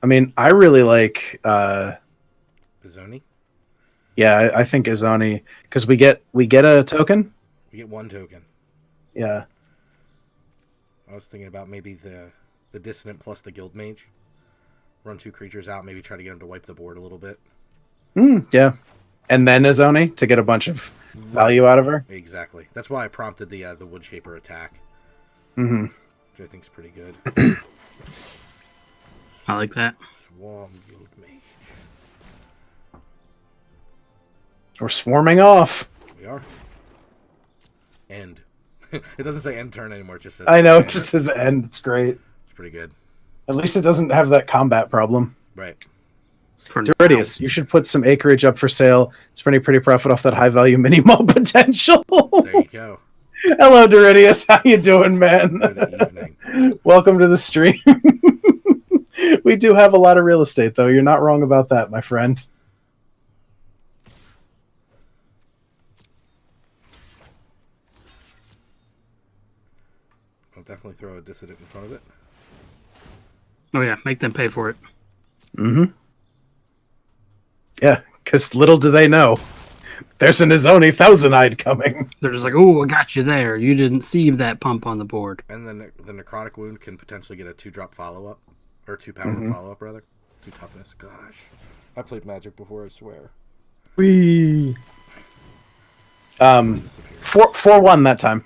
I mean, I really like. Bizoni? Yeah, I think Izani because we get a token. We get 1 token. Yeah. I was thinking about maybe the Dissonant plus the Guild Mage. Run 2 creatures out, maybe try to get them to wipe the board a little bit. Yeah. And then Izoni to get a bunch of value out of her. Exactly. That's why I prompted the Wood Shaper attack, Mm-hmm. which I think is pretty good. I like that. Swarm Guild Mage. We're swarming off. We are. End. It doesn't say end turn anymore. It just says. I know, it end. just says end. It's great. It's pretty good. At least it doesn't have that combat problem. Right. For Duridius, you should put some acreage up for sale. It's pretty profit off that high value mini mall potential. There you go. Hello, Duridius. How you doing, man? Good evening. Welcome to the stream. We do have a lot of real estate, though. You're not wrong about that, my friend. I'll definitely throw a Dissident in front of it. Oh yeah, make them pay for it. Mm-hmm. Yeah, because little do they know, there's an Izoni Thousand-Eyed coming. They're just like, "Oh, I got you there. You didn't see that pump on the board." And then the Necrotic Wound can potentially get a 2-drop follow-up. Or 2 power follow-up, rather. 2 toughness. Gosh. I played Magic before, I swear. Whee! 4-1 that time.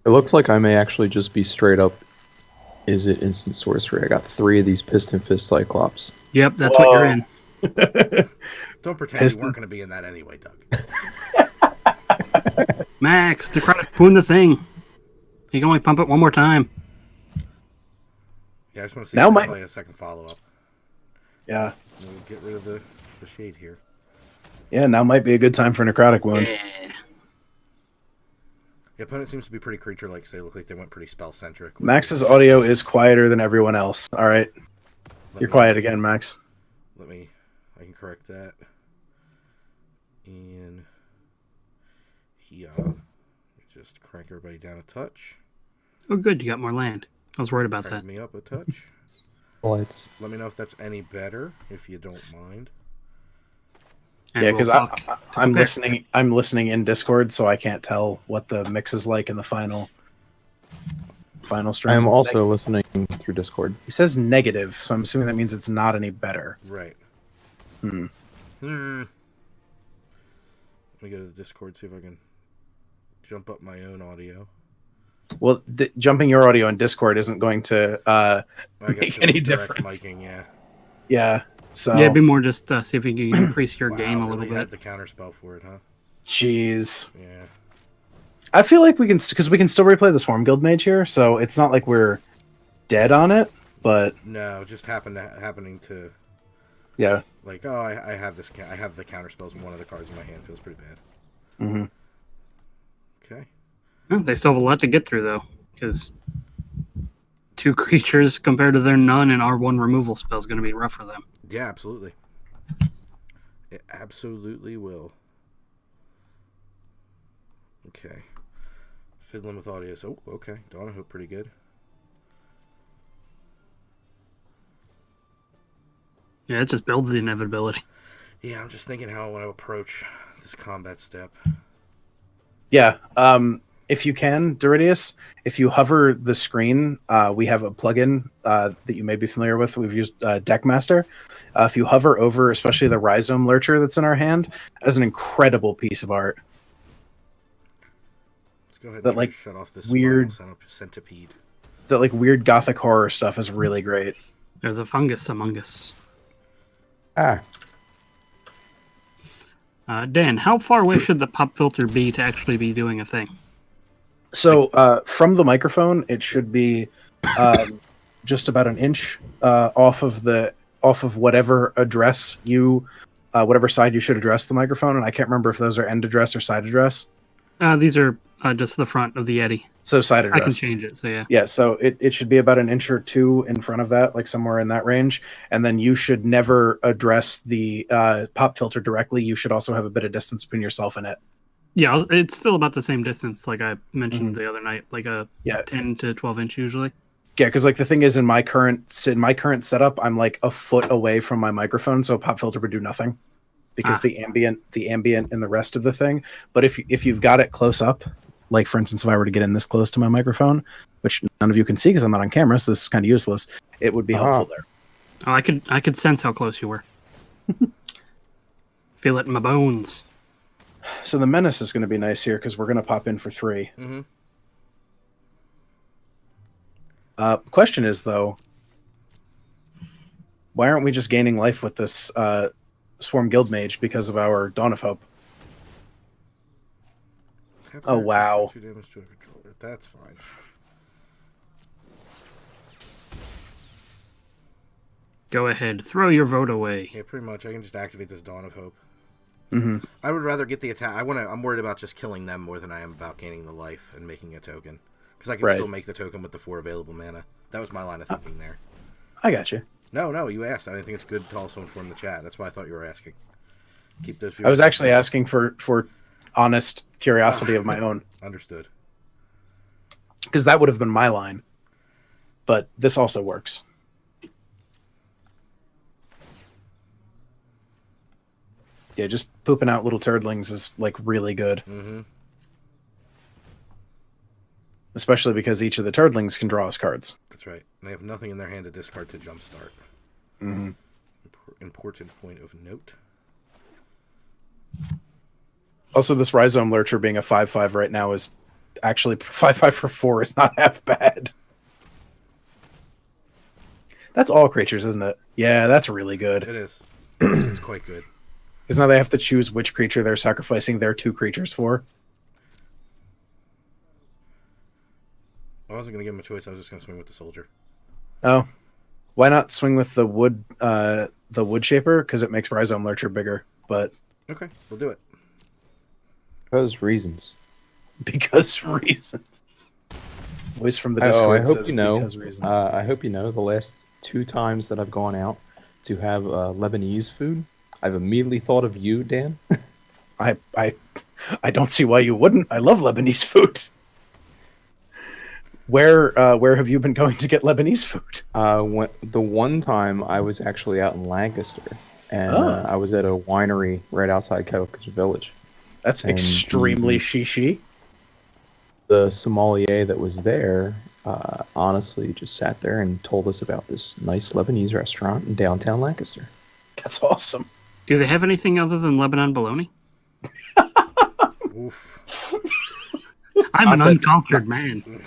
It looks like I may actually just be straight up. Is it instant sorcery? I got 3 of these Piston Fist Cyclops. Yep, that's what you're in. Don't pretend you weren't going to be in that anyway, Doug. Max, necrotic wound the thing. You can only pump it one more time. Yeah, I just want to see Now if I my- play a second follow-up. Yeah. We'll get rid of the shade here. Yeah, now might be a good time for Necrotic Wound. Yeah. The opponent seems to be pretty creature-like, so they look like they went pretty spell-centric. Max's audio is quieter than everyone else. All right. You're quiet again, Max. I can correct that. And just crank everybody down a touch. Oh, good. You got more land. I was worried about Crank that. me up a touch. Lights. Let me know if that's any better, if you don't mind. And Yeah, we'll because talk. I'm Okay. listening. I'm listening in Discord, so I can't tell what the mix is like in the final stream. I am also listening through Discord. He says negative, so I'm assuming that means it's not any better. Right. Hmm. Let me go to the Discord, see if I can jump up my own audio. Well, jumping your audio in Discord isn't going to I guess make for any direct difference. Miking, yeah. Yeah. So. Yeah, it'd be more just see if you can increase your Wow, game a really little had bit. the counterspell for it, huh? Jeez. Yeah. I feel like we can, because we can still replay the Swarm Guild Mage here, so it's not like we're dead on it. But No, just happening to yeah. like, oh, I have this. I have the counterspells, and one of the cards in my hand feels pretty bad. Mm-hmm. Okay. Oh, they still have a lot to get through though, because 2 creatures compared to their none and our 1 removal spell is going to be rough for them. Yeah, absolutely. It absolutely will. Okay. Fiddling with audio. So, okay. Dawn of Hope, pretty good. Yeah, it just builds the inevitability. Yeah, I'm just thinking how I want to approach this combat step. Yeah. If you can, Doridius, if you hover the screen, we have a plugin that you may be familiar with. We've used Deckmaster. If you hover over, especially the Rhizome Lurcher that's in our hand, that is an incredible piece of art. Let's go ahead That, and try like, to shut off this weird- centipede. That like weird gothic horror stuff is really great. There's a fungus among us. Ah, Dan, how far away should the pop filter be to actually be doing a thing? So from the microphone, it should be just about an inch off of whatever address whatever side you should address the microphone. And I can't remember if those are end address or side address. These are just the front of the Yeti. So side I can address. change it, so yeah. Yeah, so it should be about an inch or 2 in front of that, like somewhere in that range. And then you should never address the pop filter directly. You should also have a bit of distance between yourself and it. Yeah, it's still about the same distance like I mentioned the other night, like a Yeah. 10 to 12 inch usually. Yeah, because like the thing is, in my current setup, I'm like a foot away from my microphone, so pop filter would do nothing because the ambient in the rest of the thing. But if you've got it close up, like for instance, if I were to get in this close to my microphone, which none of you can see because I'm not on camera, so this is kind of useless, it would be helpful there. Oh, I could sense how close you were. Feel it in my bones. So the menace is going to be nice here because we're going to pop in for 3. Mm-hmm. Question is though, why aren't we just gaining life with this Swarm Guild Mage because of our Dawn of Hope? Oh, wow. 2 damage to a controller. That's fine. Go ahead, throw your vote away. Yeah, pretty much. I can just activate this Dawn of Hope. Mm-hmm. I would rather get the attack. I'm worried about just killing them more than I am about gaining the life and making a token. Because I can still make the token with the 4 available mana. That was my line of thinking there. I got you. No, you asked. I didn't think it's good to also inform the chat. That's why I thought you were asking. Keep those. I was actually asking for honest curiosity of my own, Understood. because that would have been my line. But this also works. Yeah, just pooping out little turdlings is like really good. Mm-hmm. Especially because each of the turdlings can draw us cards. That's right. They have nothing in their hand to discard to jumpstart. Mm-hmm. Important point of note. Also, this Rhizome Lurcher being a 5/5 right now is actually 5/5 for 4 is not half bad. That's all creatures, isn't it? Yeah, that's really good. It is. It's quite good. Because now they have to choose which creature they're sacrificing their 2 creatures for. I wasn't going to give him a choice. I was just going to swing with the soldier. Oh, Why not swing with the wood shaper? Because it makes Rhizome Lurcher bigger, but Okay, we'll do it. Because reasons. because reasons. Voice from the I Discord hope says you know. because reasons. I hope you know the last 2 times that I've gone out to have Lebanese food, I've immediately thought of you, Dan. I don't see why you wouldn't. I love Lebanese food. Where have you been going to get Lebanese food? The one time I was actually out in Lancaster, and Oh. I was at a winery right outside Calicut Village. That's And extremely shishi. The sommelier that was there honestly just sat there and told us about this nice Lebanese restaurant in downtown Lancaster. That's awesome. Do they have anything other than Lebanon bologna? Oof. I'm an Not that- uncultured man.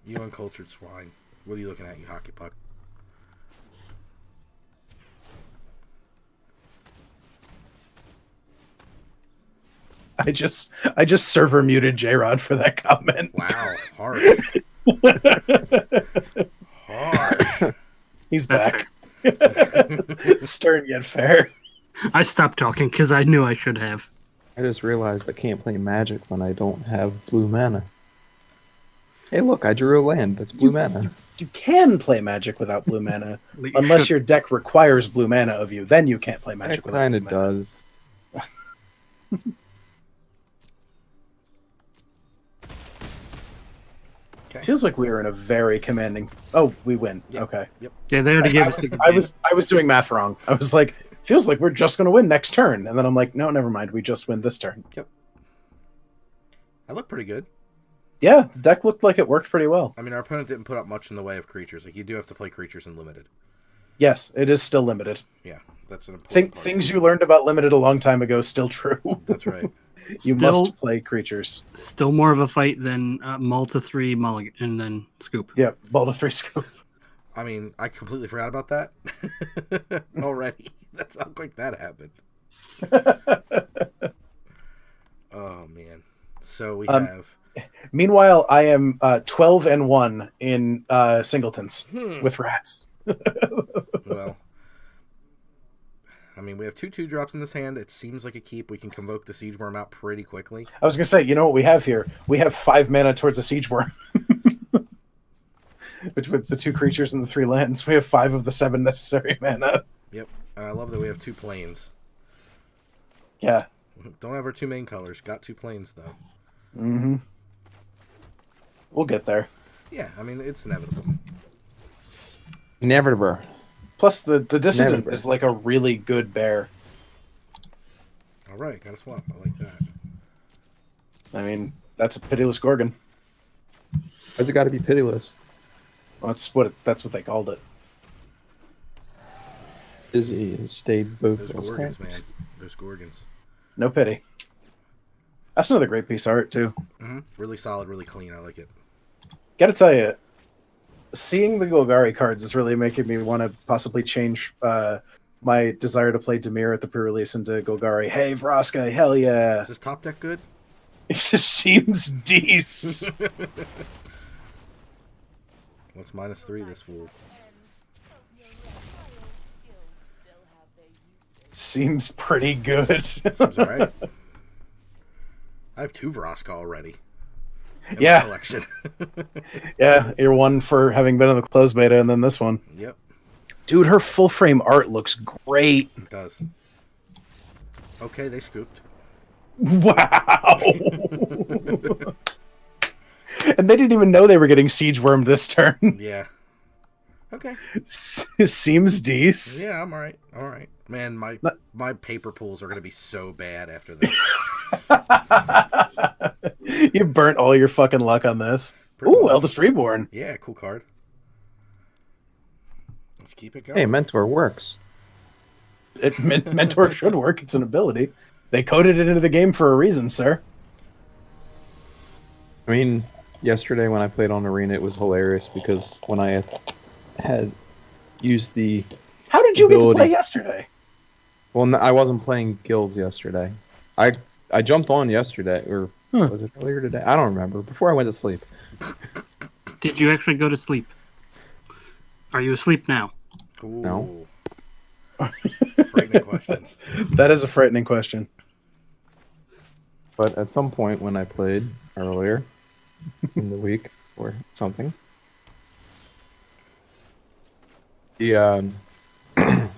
You uncultured swine. What are you looking at, you hockey puck? I just server muted J-Rod for that comment. Wow, harsh. Harsh. He's That's back. fair. Stern yet fair. I stopped talking because I knew I should have. I just realized I can't play Magic when I don't have blue mana. Hey, look, I drew a land. That's blue mana. You can play Magic without blue mana, But you unless should- your deck requires blue mana of you. Then you can't play It Magic without kind blue of mana. does. Okay. Feels like we are in a very commanding. Oh, we win. Yep. Okay. Yep. Yeah, they already gave us the I was doing math wrong. I was like, feels like we're just going to win next turn, and then I'm like, no, never mind. We just win this turn. I look pretty good. Yeah, the deck looked like it worked pretty well. I mean, our opponent didn't put up much in the way of creatures. Like, you do have to play creatures in limited. Yes, it is still limited. Yeah, that's an important part. Things you learned about limited a long time ago still true. That's right. You Still- must play creatures. Still more of a fight than Mull to 3 Mulligan and then Scoop. Yeah, ball to 3 scoop. I mean, I completely forgot about that already. That's how quick that happened. Oh, man. So we have... Meanwhile, I am 12-1 in singletons with rats. Well, I mean, we have 2 drops in this hand. It seems like a keep. We can convoke the Siege Worm out pretty quickly. I was gonna say, you know what we have here? We have 5 mana towards a siege worm. Which with the 2 creatures and the 3 lands, we have 5 of the 7 necessary mana. Yep. And I love that we have 2 planes. Yeah. Don't have our 2 main colors. Got 2 planes, though. Mm-hmm. We'll get there. Yeah, I mean, it's inevitable. Never. Plus, the Dissident Never. is like a really good bear. All right, got a swap. I like that. I mean, that's a pitiless Gorgon. Why's it got to be pitiless? Well, that's what they called it. Izzy has stayed both Those those Gorgons, hands. man. Those Gorgons. No pity. That's another great piece of art, too. Mm-hmm. Really solid, really clean. I like it. Gotta tell you, seeing the Golgari cards is really making me want to possibly change my desire to play Dimir at the pre-release into Golgari. Hey, Vraska, hell yeah. Is this top deck good? It just seems decent. What's -3 this fool? Seems pretty good. Seems alright. I have 2 Vraska already. In Yeah. my collection. Yeah, you're one for having been in the closed beta, and then this one. Yep, Dude, her full frame art looks great. it does. Okay, they scooped. Wow. And they didn't even know they were getting Siege Worm this turn. Yeah. Okay. Seems decent. Yeah, I'm alright. Alright. Man, my paper pools are going to be so bad after this. You burnt all your fucking luck on this. Pretty Ooh, much. Eldest Reborn. Yeah, cool card. Let's keep it going. Hey, Mentor works. Mentor should work. It's an ability. They coded it into the game for a reason, sir. I mean, yesterday when I played on Arena, it was hilarious because when I had used the... How did you get to Ability. play yesterday? Well, I wasn't playing Guilds yesterday. I jumped on yesterday, or was it earlier today? I don't remember. Before I went to sleep. Did you actually go to sleep? Are you asleep now? Ooh. No. Frightening questions. That is a frightening question. But at some point when I played earlier in the week or something, the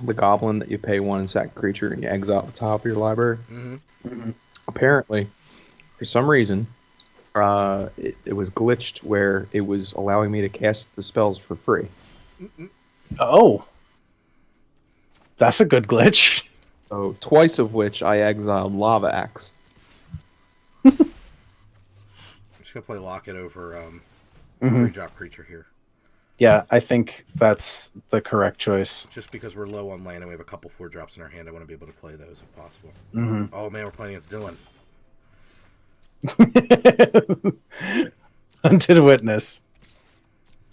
the goblin that you pay one and sack creature and you exile at the top of your library, apparently, for some reason, it was glitched where it was allowing me to cast the spells for free. Oh. That's a good glitch. So twice of which I exiled Lava Axe. I'm just gonna play Locket over 3-drop creature here. Yeah, I think that's the correct choice. Just because we're low on land and we have a couple 4-drops in our hand, I want to be able to play those if possible. Mm-hmm. Oh man, we're playing against Dylan. Hunted witness.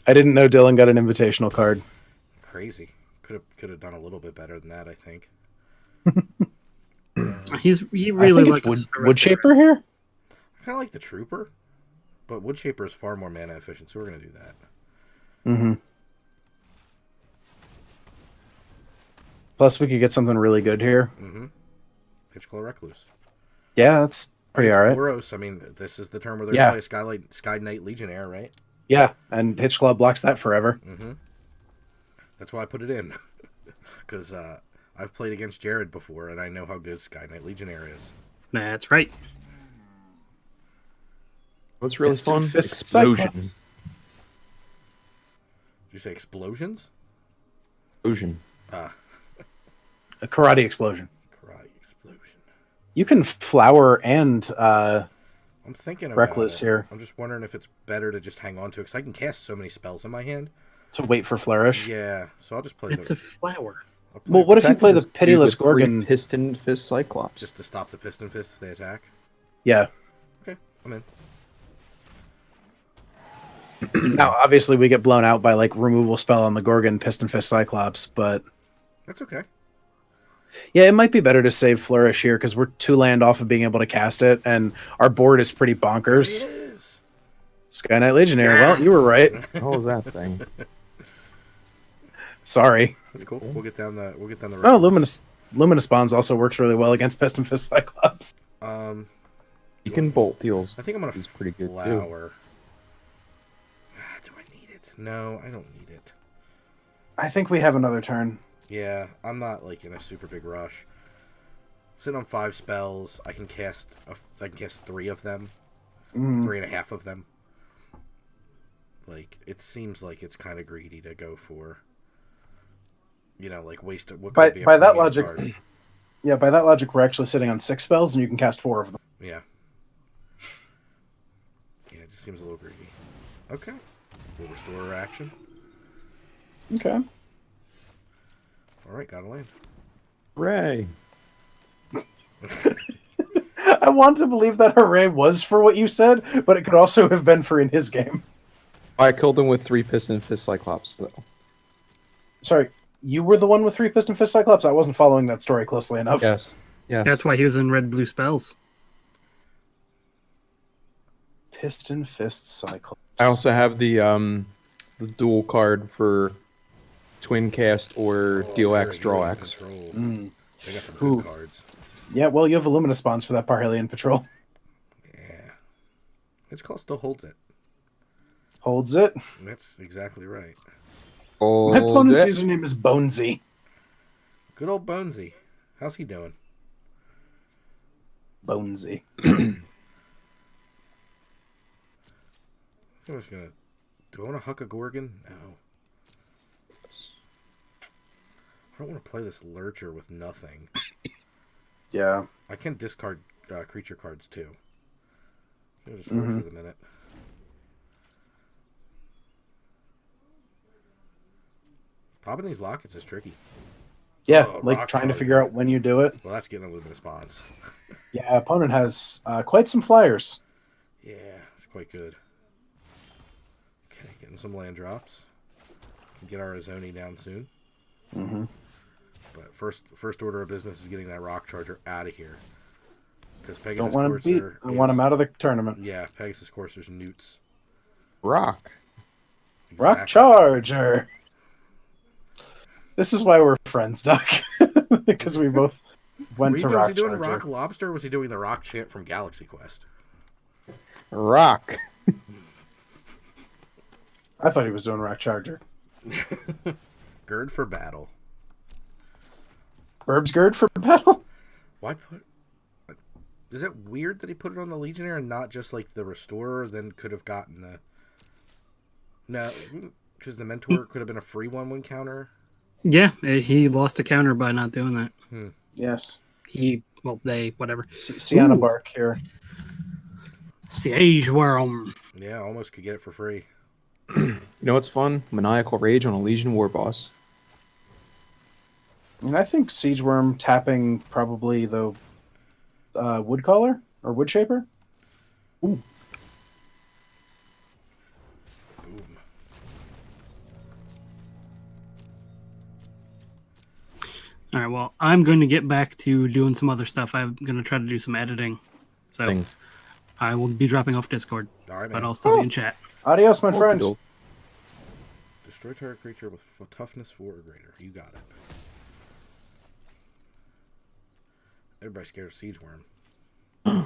I didn't know Dylan got an invitational card. Crazy. Could have done a little bit better than that, I think. He really I think likes it's Woodshaper here. I kind of like the Trooper, but Woodshaper is far more mana efficient, so we're gonna do that. Mm-hmm. Plus, we could get something really good here. Mm-hmm. Pitchclaw Recluse. Yeah, that's pretty alright. Boros. I mean, this is the term where they're Yeah. gonna play Sky Knight Legionnaire, right? Yeah, and Hitch Club blocks that forever. Mm-hmm. That's why I put it in, because I've played against Jared before, and I know how good Sky Knight Legionnaire is. That's right. What's really Piston fun? Fist Explosion. Cyclops. Did you say explosions? Explosion. A karate explosion. Karate explosion. You can flower and I'm thinking about Reckless it. here I'm just wondering if it's better to just hang on to it, because I can cast so many spells in my hand. to wait for flourish. Yeah, so I'll just play It's a flower. I'll play Well, what if you play the Attack this dude Pitiless with 3 Gorgon? Piston Fist Cyclops. just to stop the Piston Fist if they attack? Yeah. Okay, I'm in. Now, obviously, we get blown out by like removal spell on the Gorgon, Piston Fist Cyclops, but That's okay. yeah, it might be better to save Flourish here because we're 2 land off of being able to cast it, and our board is pretty bonkers. It is. Sky Knight Legionnaire. Yes. Well, you were right. What was that thing? Sorry. That's cool. We'll get down the. Oh, Luminous Bombs also works really well against Piston Fist Cyclops. You can bolt deals. I think I'm gonna He's pretty good too. flower. Do I need it? No, I don't need it. I think we have another turn. Yeah, I'm not like in a super big rush. Sitting on 5 spells, I can cast 3 of them, 3.5 of them. Like, it seems like it's kind of greedy to go for, like waste. What By could be a that premium logic, card. yeah, by that logic, we're actually sitting on 6 spells, and you can cast 4 of them. Yeah. Yeah, it just seems a little greedy. Okay. We'll restore our action. Okay. All right, gotta land. Hooray! I want to believe that hooray was for what you said, but it could also have been for in his game. I killed him with 3 Piston Fist Cyclops, though. Sorry, you were the one with 3 Piston Fist Cyclops? I wasn't following that story closely enough. Yes. Yes. That's why he was in red blue spells. Piston Fist Cyclops. I also have the dual card for Twin Cast or Deal X, Draw X. Control. Mm. They got some Ooh. good cards. Yeah, well, you have Luminous Bonds for that Parhelion Patrol. Yeah. Hitch Call still holds it. Holds it. That's exactly right. My opponent's username is Bonesy. Good old Bonesy. How's he doing? Bonesy. I'm just gonna. Do I want to huck a Gorgon? No. I don't want to play this Lurcher with nothing. Yeah. I can discard creature cards too. I'll just wait for the minute. Popping these lockets is tricky. Yeah, Oh, like Rock trying to Charger. figure out when you do it. Well, that's getting a Luminous Bonds. Yeah, opponent has quite some flyers. Yeah, it's quite good. Okay, getting some land drops. Can get our Azoni down soon. Mm-hmm. But first order of business is getting that Rock Charger out of here. Because Pegasus Don't want to beat. Courser I want him out of the tournament. Yeah, Pegasus Courser's newts. Rock. Rock Exactly. Charger. This is why we're friends, Doc. Because we both went to Rock Was he doing Charger. Rock Lobster, or was he doing the Rock chant from Galaxy Quest? Rock. I thought he was doing Rock Charger. Gird for battle. Burbs Gird for battle? Why put... Is it weird that he put it on the Legionnaire and not just like the Restorer? Then could have gotten the... No, because the Mentor could have been a free 1/1 counter. Yeah, he lost a counter by not doing that. Yes. Whatever. Sienna Bark here. Siege Worm. Yeah, almost could get it for free. You know what's fun? Maniacal Rage on a Legion War Boss. I mean, I think Siege Worm tapping probably the Woodcaller or Woodshaper. Ooh. Boom. All right, well, I'm going to get back to doing some other stuff. I'm going to try to do some editing. So Things. I will be dropping off Discord, All right, man. but I'll still be in chat. Adios, my friend. Okey-doke. Destroy target creature with toughness 4 or greater. You got it. Everybody's scared of Siege Worm.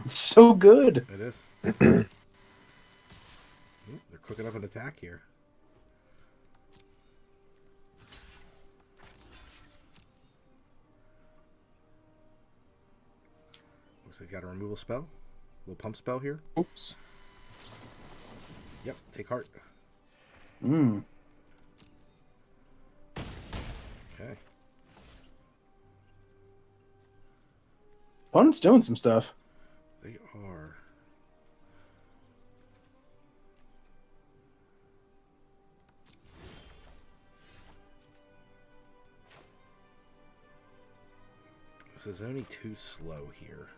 It's so good. It is. Ooh, they're cooking up an attack here. Looks like he's got a removal spell. A little pump spell here. Oops. Yep, take heart. Mm. Okay. Opponent's doing some stuff. They are. This is only too slow here.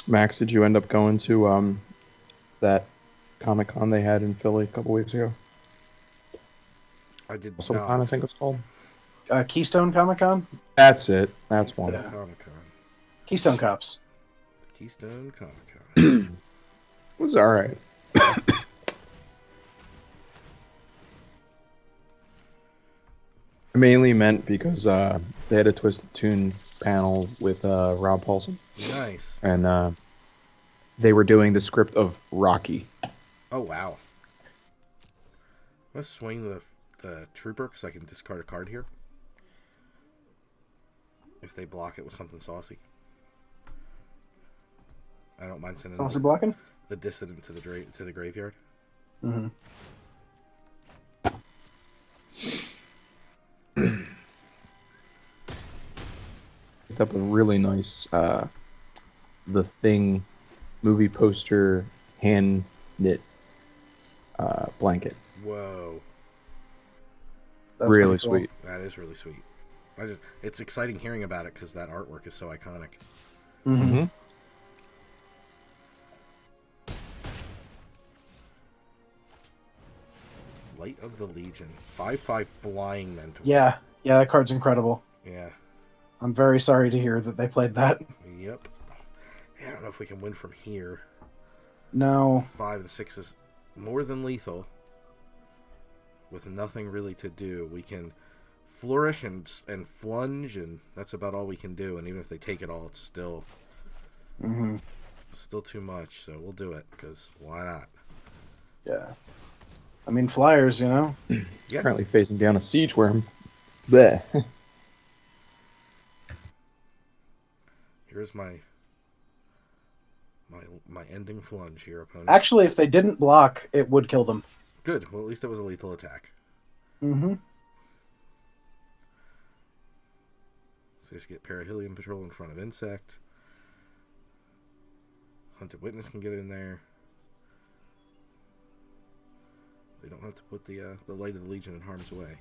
Max, did you end up going to that Comic-Con they had in Philly a couple weeks ago? I did WrestleCon, I not. think it's called. Keystone Comic Con? That's it. That's Keystone one. Comic-Con. Keystone Cops. Keystone Comic-Con. It was alright. I mainly meant because they had a Twisted Tune panel with Rob Paulson, Nice. and they were doing the script of Rocky. Oh, wow. Let's swing the Trooper because I can discard a card here. If they block it with something saucy. I don't mind sending Saucy blocking? the Dissident to the graveyard. Mm-hmm. Picked up a really nice The Thing movie poster hand knit blanket. Whoa. That's Really pretty cool. sweet. That is really sweet. It's exciting hearing about it because that artwork is so iconic. Mm-hmm. Light of the Legion. 5/5 flying mentor. Yeah, that card's incredible. Yeah. I'm very sorry to hear that they played that. Yep. Yeah, I don't know if we can win from here. No. 5 and 6 is more than lethal. With nothing really to do. We can flourish and flunge, and that's about all we can do. And even if they take it all, it's still too much. So we'll do it, because why not? Yeah. I mean, Flyers, you know? Yeah. Currently facing down a Siege Worm. Bleh. Here's my ending flunge here, opponent. Actually, if they didn't block, it would kill them. Good. Well, at least it was a lethal attack. Mm-hmm. So just get Perihelion Patrol in front of Insect. Hunted Witness can get in there. They don't have to put the Light of the Legion in harm's way.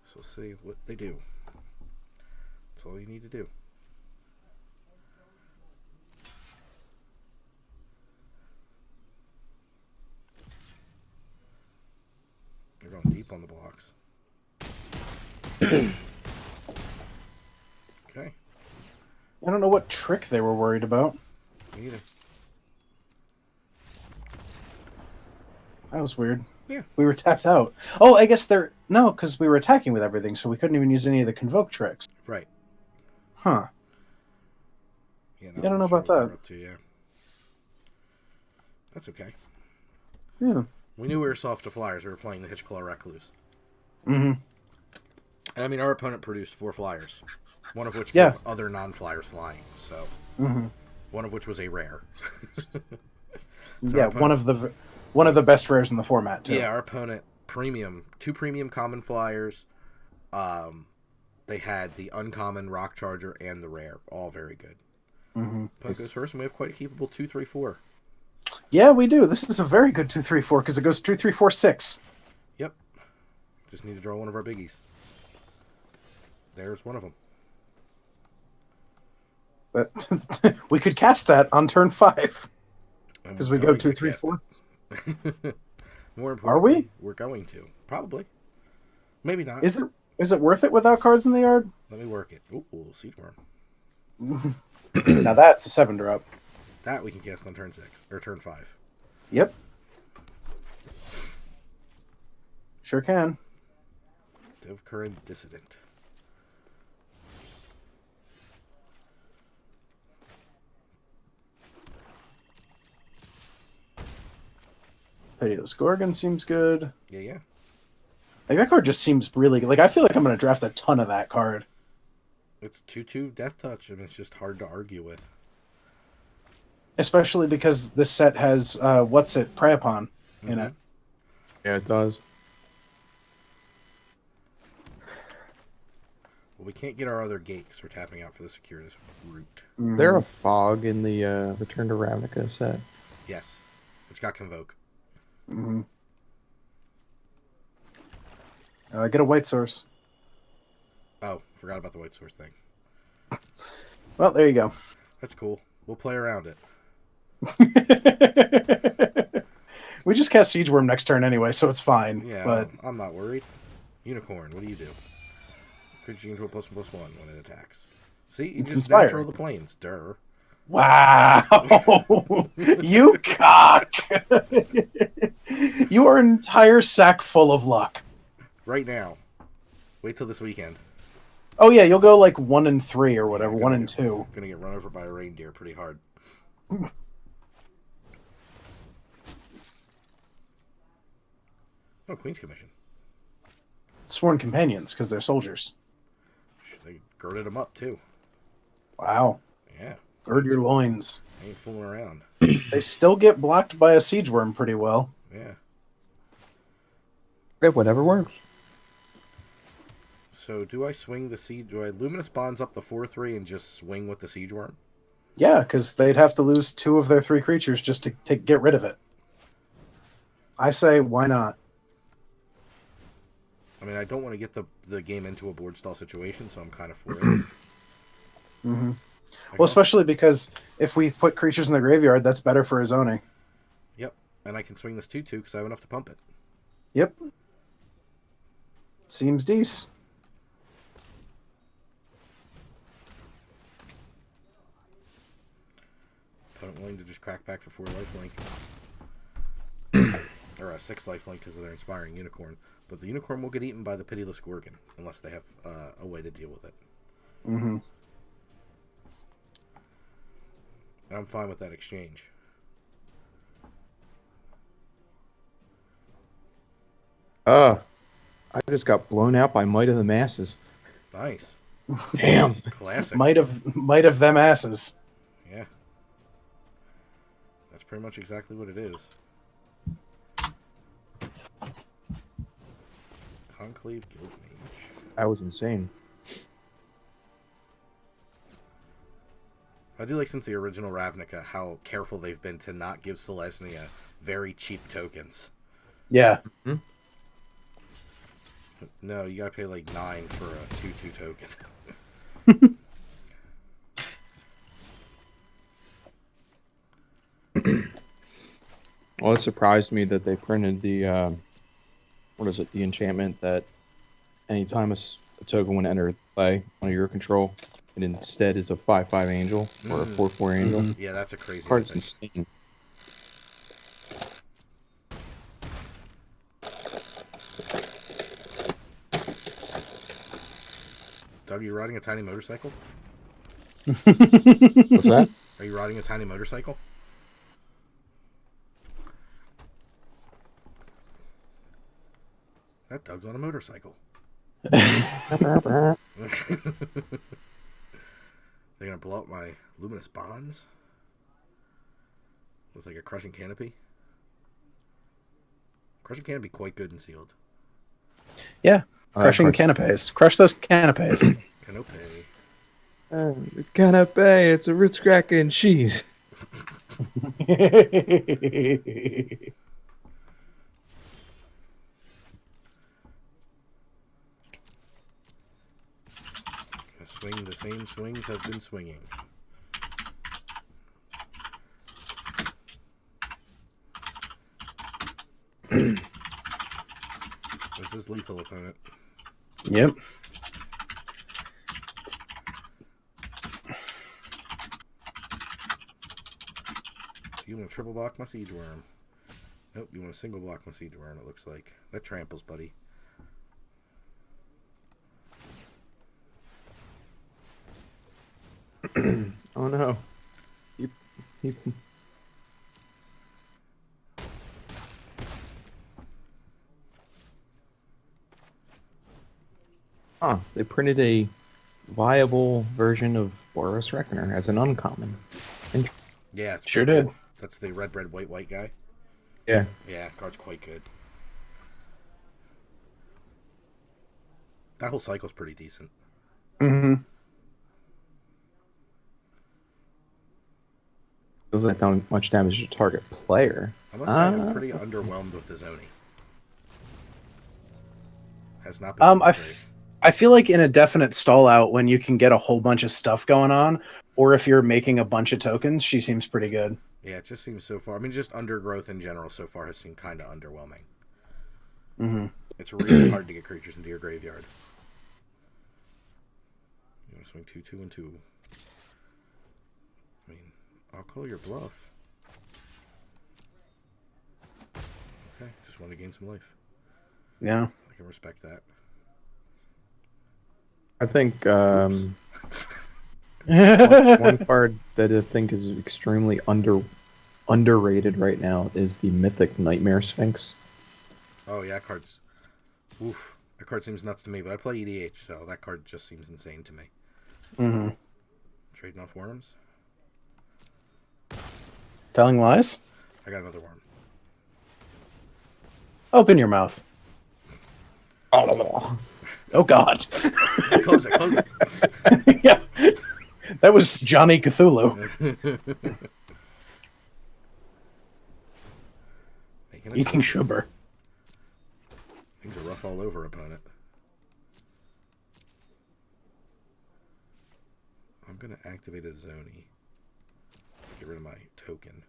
So we'll see what they do. That's all you need to do. They're going deep on the blocks. Okay. I don't know what trick they were worried about. Me either. That was weird. Yeah. We were tapped out. Oh, I guess they're... No, because we were attacking with everything, so we couldn't even use any of the Convoke tricks. Right. Huh. Yeah, I don't know sure about what they're that. up to, yeah. That's okay. Yeah. We knew we were soft to flyers. We were playing the Hitchclaw Recluse. Mm-hmm. And I mean, our opponent produced 4 flyers. One of which Yeah. gave other non-flyers flying, so... Mm-hmm. One of which was a rare. Yeah, one of the best rares in the format, too. Yeah, our opponent, 2 premium common flyers. They had the uncommon Rock Charger and the rare. All very good. Mm-hmm. Opponent goes first, and we have quite a capable 2-3-4. Yeah, we do. This is a very good 2-3-4 because it goes 2-3-4-6. Yep. Just need to draw one of our biggies. There's one of them. But we could cast that on turn 5 because we go 2-3-4. More important, Are we? We're going to. Probably. Maybe not. Is it worth it without cards in the yard? Let me work it. Ooh, Siege Worm. Now that's a 7-drop. That we can cast on turn 6 or turn 5. Yep. Sure can. Div Current Dissident. Pitiless Gorgon seems good. Yeah. Like, that card just seems really good. Like, I feel like I'm going to draft a ton of that card. It's 2/2 Death Touch, and it's just hard to argue with. Especially because this set has, Prey Upon in it. Yeah, it does. Well, we can't get our other gate because we're tapping out for the Circuitous Root. Is there a fog in the Return to Ravnica set? Yes. It's got Convoke. Mm-hmm. Get a white source. Oh, forgot about the white source thing. Well, there you go. That's cool. We'll play around it. We just cast Siege Worm next turn anyway, so it's fine. Yeah, but I'm not worried. Unicorn, what do you do? Creature gains roll +1/+1 when it attacks. See, you It's just inspired. natural the planes. Durr. Wow, you cock! You are an entire sack full of luck. Right now. Wait till this weekend. Oh yeah, you'll go like 1-3 or whatever, Yeah, 1-2. Gonna get run over by a reindeer pretty hard. Oh, Queen's Commission. Sworn companions, because they're soldiers. They girded them up, too. Wow. Yeah. Gird your loins. Ain't fooling around. They still get blocked by a Siege Worm pretty well. Yeah. Okay, whatever works. So, do I swing the siege? Do I Luminous Bonds up the 4/3 and just swing with the Siege Worm? Yeah, because they'd have to lose 2 of their 3 creatures just to get rid of it. I say, why not? I mean, I don't want to get the game into a board stall situation, so I'm kind of for it. Mm-hmm. Well, especially because if we put creatures in the graveyard, that's better for his zoning. Yep, and I can swing this 2/2 because I have enough to pump it. Yep. Seems decent. Opponent willing to just crack back for 4 lifelink. Or a 6 lifelink because of their Inspiring Unicorn. But the Unicorn will get eaten by the Pitiless Gorgon unless they have a way to deal with it. Mm-hmm. And I'm fine with that exchange. I just got blown out by Might of the Masses. Nice. Damn. Classic. Might have them asses. Yeah. That's pretty much exactly what it is. Conclave Guild Mage. That was insane. I do like, since the original Ravnica, how careful they've been to not give Selesnya very cheap tokens. Yeah. Mm-hmm. No, you gotta pay like 9 for a 2/2 token. Well, it surprised me that they printed the, what is it, the enchantment that anytime a token would enter play under your control, it instead is a 5/5 angel or a 4/4 angel. Yeah, that's a crazy Card's thing. insane. Doug, are you riding a tiny motorcycle? What's that? Are you riding a tiny motorcycle? That Doug's on a motorcycle. They're gonna blow up my luminous bonds with like a crushing canopy. Crushing canopy quite good and sealed. Yeah, crushing canapes. Crush those canapes. Canopy. Canapé, it's a Ritz crack and cheese. Swing the same swings have been swinging. This is lethal opponent. Yep. You want to triple block my siege worm? Nope, you want to single block my siege worm, it looks like. That tramples, buddy. Oh no. They printed a viable version of Boros Reckoner as an uncommon. Yeah, it's Sure pretty did. cool. That's the red, white guy. Yeah. Yeah, card's quite good. That whole cycle's pretty decent. Mm-hmm. Doesn't that much damage to target player. I must say, I'm pretty underwhelmed with his Oni. Has not been great. I feel like in a definite stall out when you can get a whole bunch of stuff going on, or if you're making a bunch of tokens, she seems pretty good. Yeah, it just seems so far. I mean, just undergrowth in general so far has seemed kind of underwhelming. Mm-hmm. It's really hard to get creatures into your graveyard. You want to swing 2, 2, and 2. I mean, I'll call your bluff. Okay, just want to gain some life. Yeah. I can respect that. I think one card that I think is extremely underrated right now is the Mythic Nightmare Sphinx. Oh, yeah, that card's... Oof. That card seems nuts to me, but I play EDH, so that card just seems insane to me. Mm-hmm. Trading off worms? Telling lies? I got another worm. Open your mouth. Oh, God. Close it. Yeah. That was Johnny Cthulhu. Eating sugar. Things are rough all over, opponent. I'm going to activate a Zoni. Get rid of my token.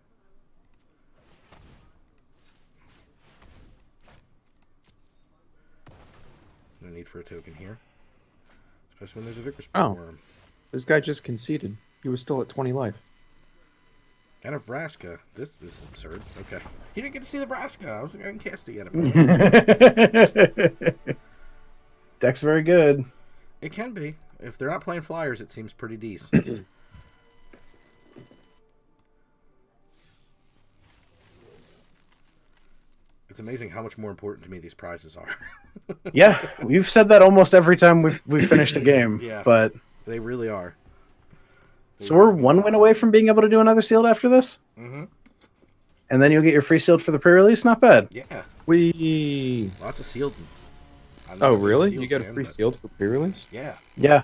No need for a token here. Especially when there's a Vicar's Worm. This guy just conceded. He was still at 20 life. And a Vraska. This is absurd. Okay. He didn't get to see the Vraska. I didn't cast it yet. Deck's very good. It can be. If they're not playing flyers, it seems pretty decent. It's amazing how much more important to me these prizes are. Yeah, we've said that almost every time we've finished a game. Yeah, but they really are. So we're one win away from being able to do another sealed after this? Mm-hmm. And then you'll get your free sealed for the pre-release? Not bad. Yeah. Lots of sealed. Oh, really? You get a free sealed for pre-release? Yeah. Yeah.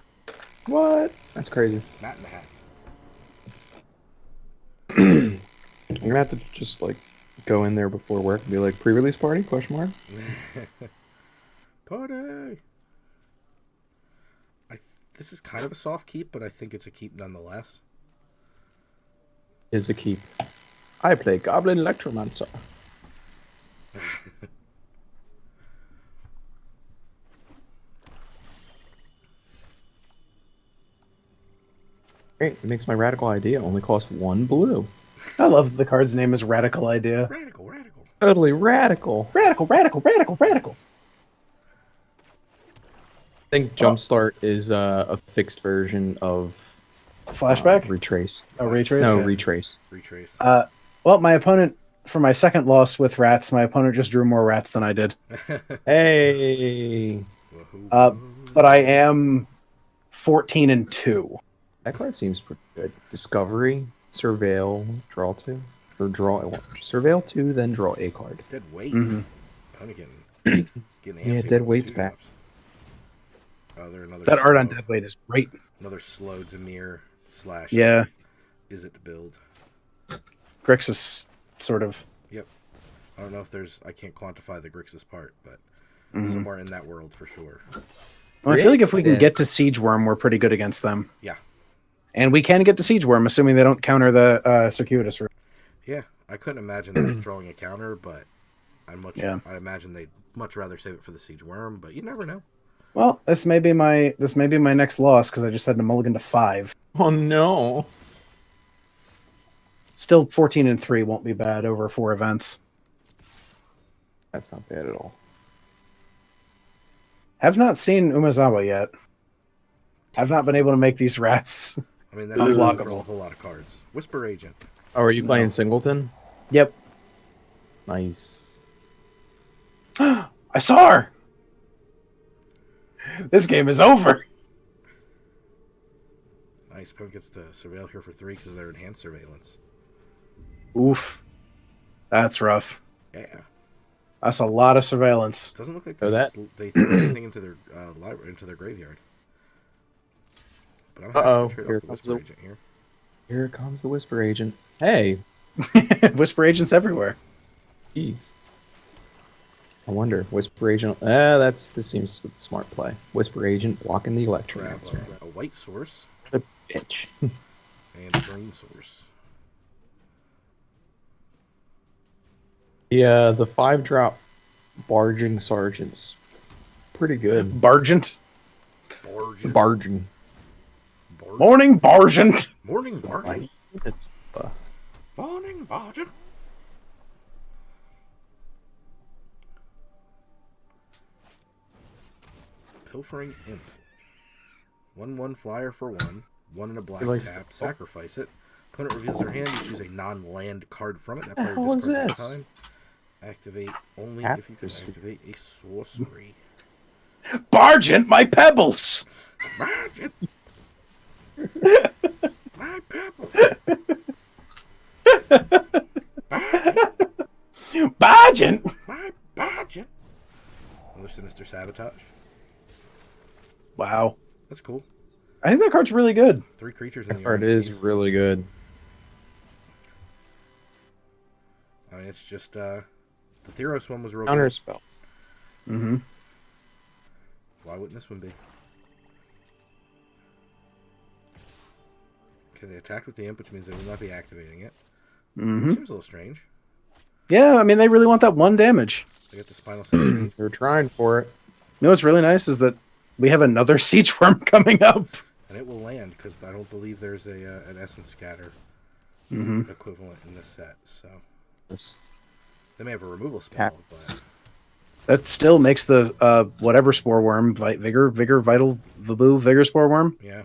What? That's crazy. Not in the hat. I'm gonna have to just, like, go in there before work and be like, pre-release party? Question mark? Party! This is kind of a soft keep, but I think it's a keep nonetheless. Is a keep. I play Goblin Electromancer. Great, it makes my radical idea only cost 1 blue. I love that the card's name is Radical Idea. Radical. Totally radical. Radical. think Jumpstart is a fixed version of Flashback? Retrace. Oh, retrace? No, Yeah. Retrace. Retrace. Well, my opponent, for my second loss with rats, my opponent just drew more rats than I did. Hey, But I am 14-2. that card seems pretty good. Discovery, Surveil, draw 2. Or Surveil 2, then draw a card. Dead weight. Mm-hmm. Kind of getting Yeah, antsy dead with weight's two back. drops. They're another That art on slow- Deadweight is great. Another slow Demir / Yeah. Is it to build? Grixis, sort of. Yep. I don't know if there's. I can't quantify the Grixis part, but Mhm. somewhere in that world for sure. Well, I feel like if we can Yeah. get to Siege Worm, we're pretty good against them. Yeah. And we can get to Siege Worm, assuming they don't counter the Circuitous route. Yeah, I couldn't imagine them drawing a counter, but I imagine they'd much rather save it for the Siege Worm. But you never know. Well, this may be my next loss because I just had to mulligan to 5. Oh no. Still 14-3 won't be bad over 4 events. That's not bad at all. Have not seen Umezawa yet. I've not been able to make these rats. I mean, that doesn't Unblockable. draw a whole lot of cards. Whisper Agent. Oh, are you playing Singleton? Yep. Nice. I saw her! This game is over! Nice. Opponent gets to surveil here for 3 because of their enhanced surveillance. Oof. That's rough. Yeah. That's a lot of surveillance. Doesn't look like Oh, that- they threw anything into their library, into their graveyard. But I'm happy Uh-oh, to trade here off the comes Whisper the- Agent here. Here comes the Whisper Agent. Hey, Whisper agents everywhere. jeez. I wonder, Whisper Agent. This seems a smart play. Whisper Agent blocking the Grab Electromancer. a white source The bitch. and a green source. Yeah, the 5-drop Barging Sergeant's pretty good. Bargent. Bargent. Barging. Bargent. Morning, Bargent! Morning, Bargent. That's, Morning, Bargent. Pilfering Imp. 1/1 flyer for 1. 1 and a black likes tap. the- Sacrifice it. Opponent reveals their hand. You choose a non-land card from it. That The player hell is discards at this? a time. Activate only Tap if you can is- activate a sorcery. Bargent, my pebbles! Bargent! My pebble! Bargent! Bargent! My Bargent! Another Sinister Sabotage. Wow. That's cool. I think that card's really good. 3 creatures in that the card Iron is Steeds. really good. I mean, it's just, the Theros one was real Counter good. spell. Mm-hmm. Why wouldn't this one be? Okay, they attacked with the imp, which means they will not be activating it. Mm-hmm. Seems a little strange. Yeah, I mean, they really want that 1 damage. They got the Spinal Sensory. They're trying for it. You know what's really nice is that we have another Siege Worm coming up. And it will land, because I don't believe there's an Essence Scatter Mm-hmm. equivalent in this set, so... This They may have a removal spell, but... That still makes the whatever Spore Worm, Vigor, Vital, Vaboo, Vigor Spore Worm, Yeah,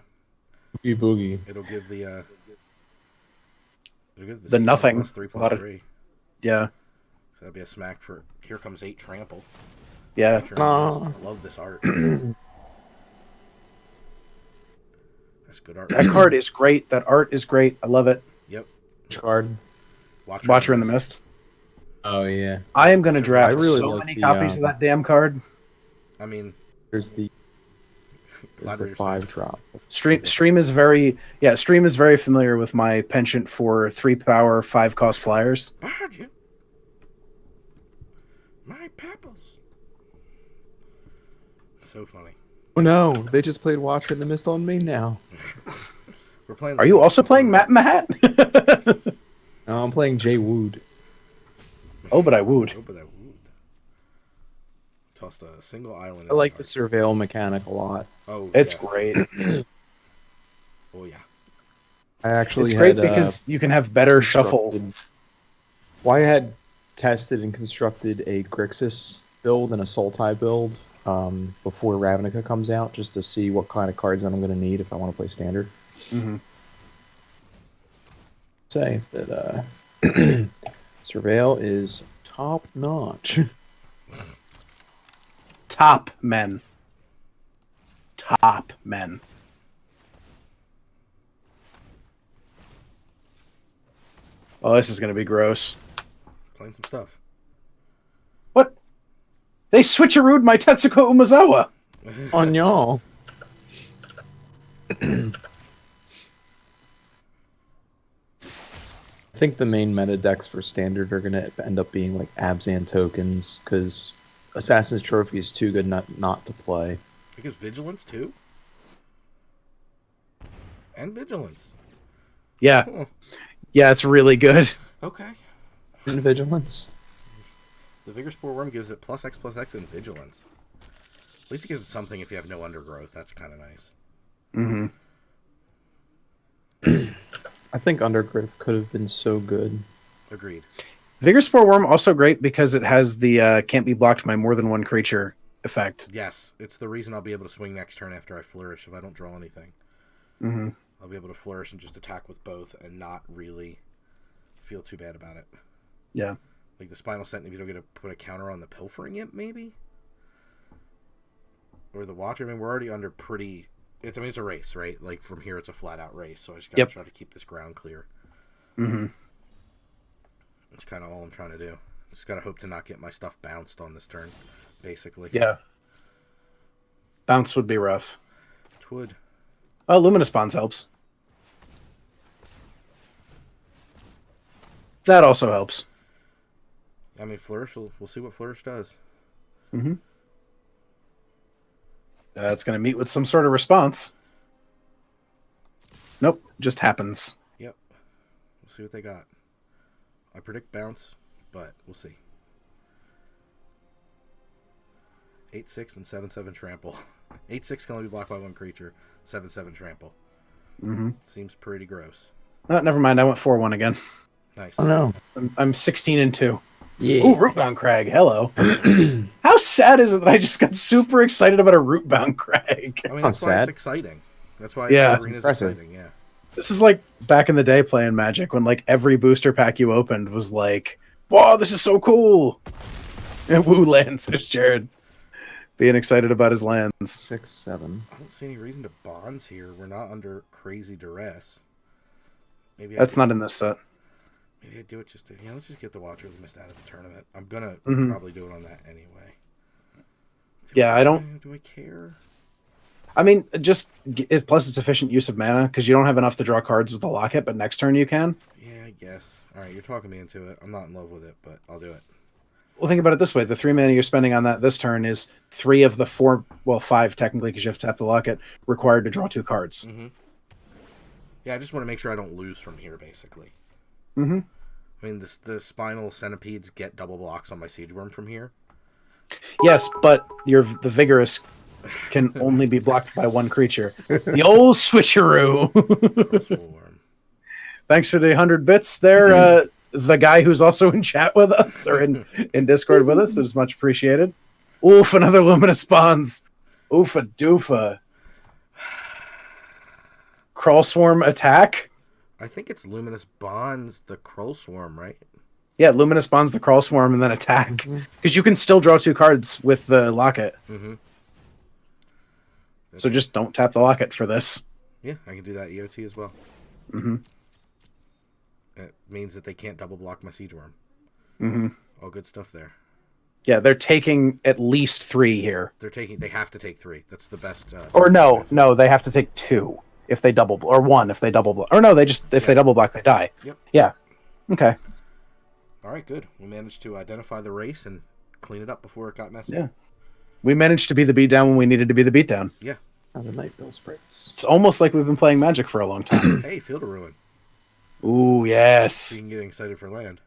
Boogie Boogie. it'll give the The nothing. +3 A lot of- +3. yeah. So that'd be a smack for... Here comes 8 Trample. Yeah. I love this art. That's good art. That card is great. That art is great. I love it. Yep. Which card? Watcher in the Mist. Oh yeah. I am going to So draft I really so like many the, copies of that damn card. I mean, There's the Collaborator 5-drop. Stream is very familiar with my penchant for 3-power, 5-cost flyers. Bargain. My pebbles. So funny. Oh no, they just played Watcher in the Mist on me now. We're playing. Are you also playing Matt in the Hat? No, I'm playing Jay Wood. Oh, but I wooed. Oh, but that wood. Tossed a single island. I like the surveil mechanic a lot. Oh, It's yeah. great. Oh yeah. I actually It's great had, because you can have better shuffle. Well, I had tested and constructed a Grixis build and a Sultai build before Ravnica comes out, just to see what kind of cards I'm going to need if I want to play Standard. Mm-hmm. Say that Surveil is top notch. Top men. Top men. Oh, this is going to be gross. Playing some stuff. What? They switcherooed my Tetsuko Umazawa. On y'all. I think the main meta decks for Standard are going to end up being like Abzan tokens, because Assassin's Trophy is too good not to play. Because Vigilance too? And Vigilance. Yeah. Oh, Yeah, it's really good. okay. And Vigilance. The Vigor Spore Worm gives it +X/+X in Vigilance. At least it gives it something if you have no Undergrowth. That's kind of nice. Mm-hmm. I think Undergrowth could have been so good. Agreed. Vigor Spore Worm also great because it has the can't be blocked by more than one creature effect. Yes, it's the reason I'll be able to swing next turn after I flourish if I don't draw anything. Mm-hmm. I'll be able to flourish and just attack with both and not really feel too bad about it. Yeah. Like the Spinal Sentinel, if you don't get to put a counter on the Pilfering Imp, maybe? Or the Watcher. I mean, we're already under pretty... It's a race, right? Like, from here, it's a flat-out race, so I just gotta try to keep this ground clear. Mm-hmm. That's kind of all I'm trying to do. Just gotta hope to not get my stuff bounced on this turn, basically. Yeah. Bounce would be rough. It would. Oh, Luminous Bonds helps. That also helps. I mean, Flourish, we'll see what Flourish does. Mm-hmm. It's going to meet with some sort of response. Nope, just happens. Yep. We'll see what they got. I predict bounce, but we'll see. 8/6 and 7/7 trample. 8/6 can only be blocked by one creature. 7/7 trample. Mm-hmm. Seems pretty gross. Oh, never mind. I went 4-1 again. Nice. Oh no. I'm 16-2. Yeah. Ooh, Rootbound Crag. Hello. How sad is it that I just got super excited about a Rootbound Crag? I mean, That's that's why sad. it's exciting. That's why Yeah, Arena's impressive. exciting, yeah. This is like back in the day playing Magic when like every booster pack you opened was like, "Wow, this is so cool!" And woo lands, says Jared, being excited about his lands. 6/7. I don't see any reason to bonds here. We're not under crazy duress. Maybe That's not in this set. Maybe I do it just to... Yeah, let's just get the Watcher that missed out of the tournament. I'm gonna Mhm. probably do it on that anyway. Yeah, I don't... Do I care? I mean, just... Plus it's efficient use of mana, because you don't have enough to draw cards with the Locket, but next turn you can. Yeah, I guess. Alright, you're talking me into it. I'm not in love with it, but I'll do it. Well, think about it this way. The 3 mana you're spending on that this turn is 3 of the 4... Well, 5 technically, because you have to tap the Locket, required to draw 2 cards. Mm-hmm. Yeah, I just want to make sure I don't lose from here, basically. Mm-hmm. I mean, the Spinal Centipedes get double blocks on my Siege Worm from here. Yes, but the Vigorous can only be blocked by one creature. The old switcheroo. Worm. Thanks for the 100 bits there. The guy who's also in chat with us or in Discord with us is much appreciated. Oof, another Luminous Bonds. Oofa doofa. Crawl Swarm attack? I think it's Luminous Bonds, the Krull Swarm, right? Yeah, Luminous Bonds the Crawl Swarm and then attack. Because you can still draw 2 cards with the Locket. Mm-hmm. So just don't tap the Locket for this. Yeah, I can do that EOT as well. Mm-hmm. It means that they can't double block my Siege Worm. Mm-hmm. All good stuff there. Yeah, they're taking at least 3 here. They have to take 3. That's the best. Or no, they have to take 2 if they double, or 1 if they double block. Or no, if they double block, they die. Yep. Yeah. Okay. All right, good. We managed to identify the race and clean it up before it got messy. Yeah. We managed to be the beatdown when we needed to be the beatdown. Yeah. Oh, the Night Bill Sprites. It's almost like we've been playing Magic for a long time. Hey, Field of Ruin. Ooh, yes. You can get excited for land.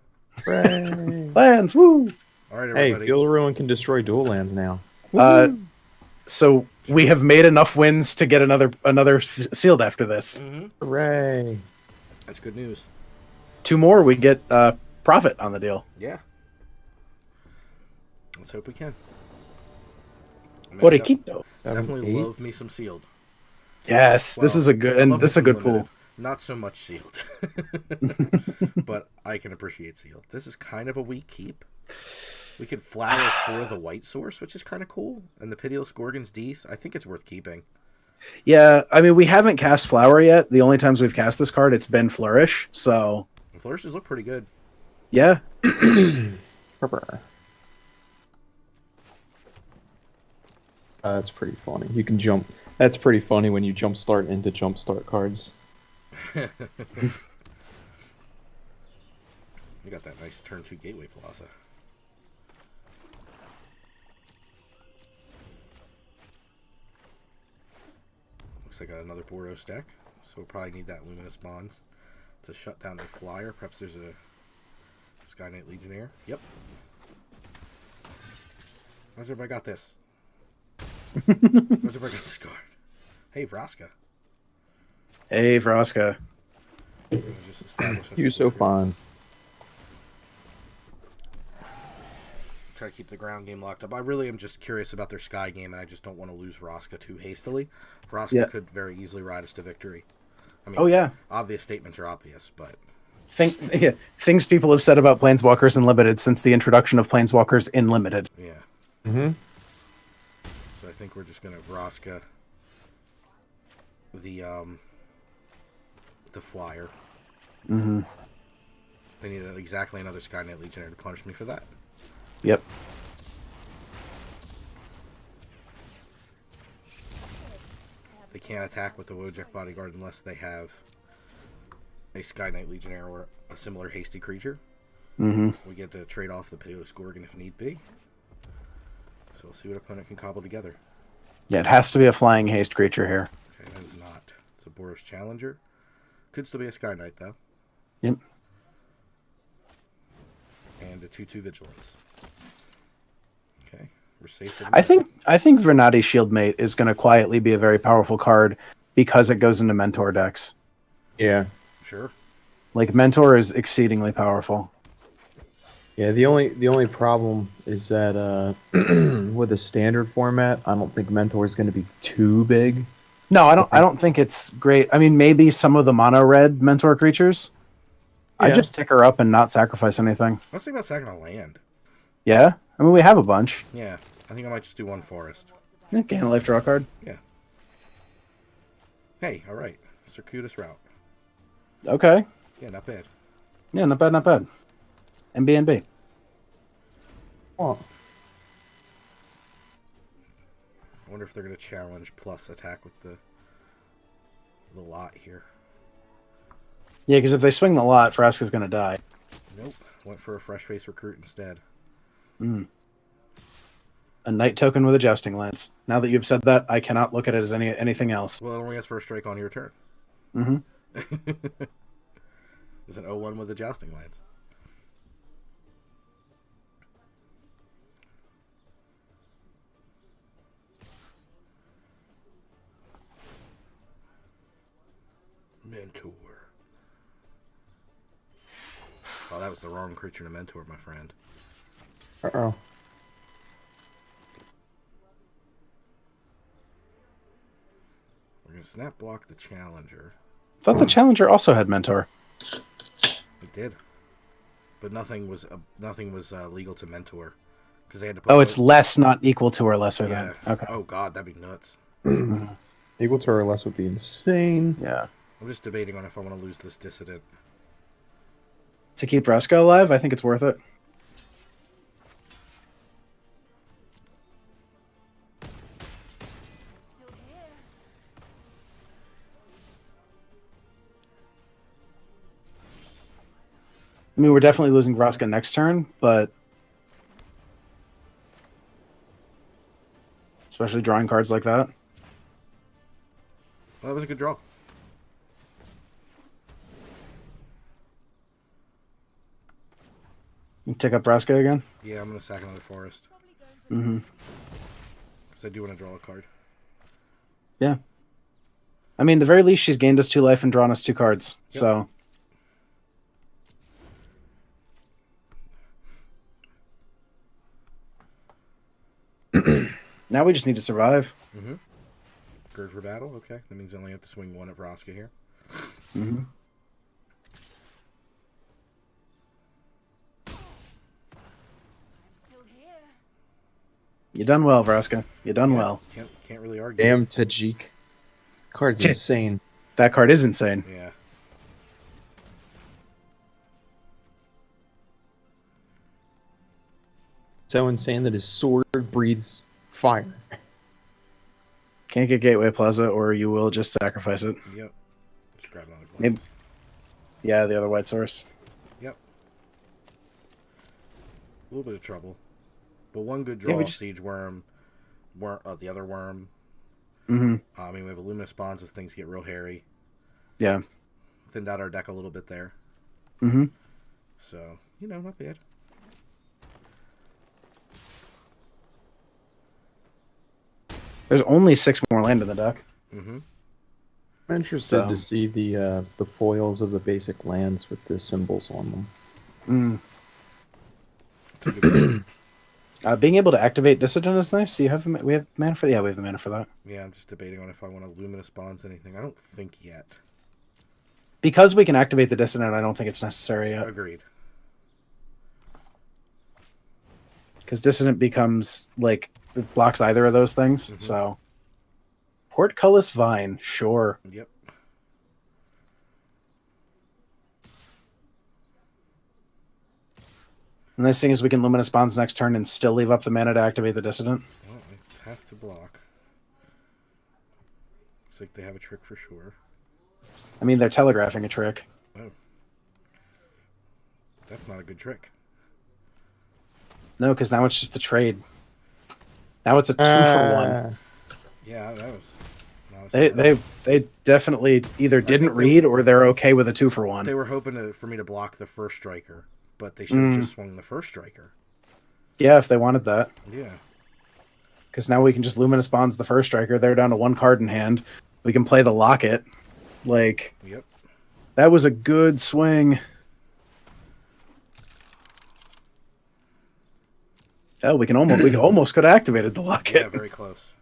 Hooray. Lands, woo! All right, Hey, everybody. Field of Ruin can destroy dual lands now. So we have made enough wins to get another sealed after this. Mm-hmm. Hooray. That's good news. 2 more, we get profit on the deal. Yeah. Let's hope we can. I mean, Porequito. definitely love me some sealed. Yes, Well, this is a good I love me some pool. limited. Not so much sealed. But I can appreciate sealed. This is kind of a weak keep. We could flower for the white source, which is kind of cool. And the Pitiless Gorgon's Dece, I think it's worth keeping. Yeah, I mean, we haven't cast Flower yet. The only times we've cast this card, it's been Flourish. So And flourishes look pretty good. yeah. That's pretty funny. You can jump. That's pretty funny when you jumpstart into jumpstart cards. You got that nice turn 2 Gateway Plaza. Looks like another Boros deck, so we'll probably need that Luminous Bonds to shut down the flyer. Perhaps there's a Sky Knight Legionnaire. Yep. How's everybody got this? How's everybody got this card? Hey, Vraska. Hey, Vraska. Just establish You're so fun. Try to keep the ground game locked up. I really am just curious about their Sky game, and I just don't want to lose Vraska too hastily. Vraska could very easily ride us to victory. I mean, obvious statements are obvious, but... Things people have said about Planeswalkers in Limited since the introduction of Planeswalkers in Limited. Yeah. Mm-hmm. So I think we're just going to Vraska the flyer. Mm-hmm. They needed exactly another Sky Knight Legionnaire to punish me for that. Yep. They can't attack with the Wojek Bodyguard unless they have a Sky Knight Legionnaire or a similar hasty creature. Mm-hmm. We get to trade off the Pitiless Gorgon if need be. So we'll see what opponent can cobble together. Yeah, it has to be a flying haste creature here. Okay, that is not. It's a Boros Challenger. Could still be a Sky Knight, though. Yep. And a 2/2 Vigilance. Okay, we're safe. I think Vernati Shieldmate is going to quietly be a very powerful card because it goes into Mentor decks. Yeah. Sure. Like, Mentor is exceedingly powerful. Yeah, the only problem is that with a standard format, I don't think Mentor is going to be too big. No, I don't think it's great. I mean, maybe some of the mono red Mentor creatures. Yeah. I just tick her up and not sacrifice anything. Let's think about sacking a land. Yeah? I mean, we have a bunch. Yeah, I think I might just do one forest. Yeah, gain a life, draw card. Yeah. Hey, alright. Circuitous Route. Okay. Yeah, not bad. Yeah, not bad, not bad. MBNB. Oh. I wonder if they're going to challenge plus attack with the lot here. Yeah, because if they swing the lot, Vraska's going to die. Nope. Went for a fresh face recruit instead. Mm. A night token with a jousting lance. Now that you've said that, I cannot look at it as anything else. Well, it only has first strike on your turn. Mm-hmm. It's an 0-1 with a jousting lance. Mentor. Oh, that was the wrong creature to mentor, my friend. Uh-oh. We're going to snap block the challenger. I thought the challenger also had Mentor. It did. But nothing was legal to mentor. Because they had to put... Oh, it's less, not equal to or lesser than. Okay. Oh, God, that'd be nuts. Equal to or less would be insane. Yeah. I'm just debating on if I want to lose this dissident. To keep Vraska alive, I think it's worth it. I mean, we're definitely losing Vraska next turn, but... especially drawing cards like that. Well, that was a good draw. You take up Vraska again? Yeah, I'm going to sack another forest. Mm-hmm. Because I do want to draw a card. Yeah. I mean, the very least, she's gained us 2 life and drawn us 2 cards. Yep. So... Now we just need to survive. Mm-hmm. Gird for battle. Okay, that means I only have to swing one at Vraska here. Mm-hmm. You done well, Vraska. You done well. Can't really argue. Damn Tajik. Card's insane. That card is insane. Yeah. So insane that his sword breathes fire. Can't get Gateway Plaza, or you will just sacrifice it. Yep. Just grab another glass. Maybe. Yeah, the other white source. Yep. A little bit of trouble. But one good draw, Siege Worm, the other Worm. Mm-hmm. I mean, we have a Luminous Bonds if things get real hairy. Yeah. Thinned out our deck a little bit there. Mm-hmm. So, not bad. There's only 6 more land in the deck. Mm-hmm. I'm interested to see the foils of the basic lands with the symbols on them. Mm. That's a good one. Being able to activate Dissident is nice. Do you have we have mana for? Yeah, we have the mana for that. Yeah, I'm just debating on if I want to Luminous Bonds anything. I don't think yet. Because we can activate the Dissident, I don't think it's necessary yet. Agreed. Because Dissident becomes like it blocks either of those things. Mm-hmm. So, Portcullis Vine, sure. Yep. The nice thing is we can Luminous Bonds next turn and still leave up the mana to activate the Dissident. Well, I have to block. Looks like they have a trick for sure. I mean, they're telegraphing a trick. Oh. That's not a good trick. No, because now it's just a trade. Now it's a 2-for-1. Yeah, that was... They definitely either didn't read or they're okay with a 2-for-1. They were hoping for me to block the first striker, but they should have just swung the first striker. Yeah, if they wanted that. Yeah. Because now we can just Luminous Bonds the first striker. They're down to 1 card in hand. We can play the Locket. Like, yep. That was a good swing. Oh, we almost could have activated the Locket. Yeah, very close.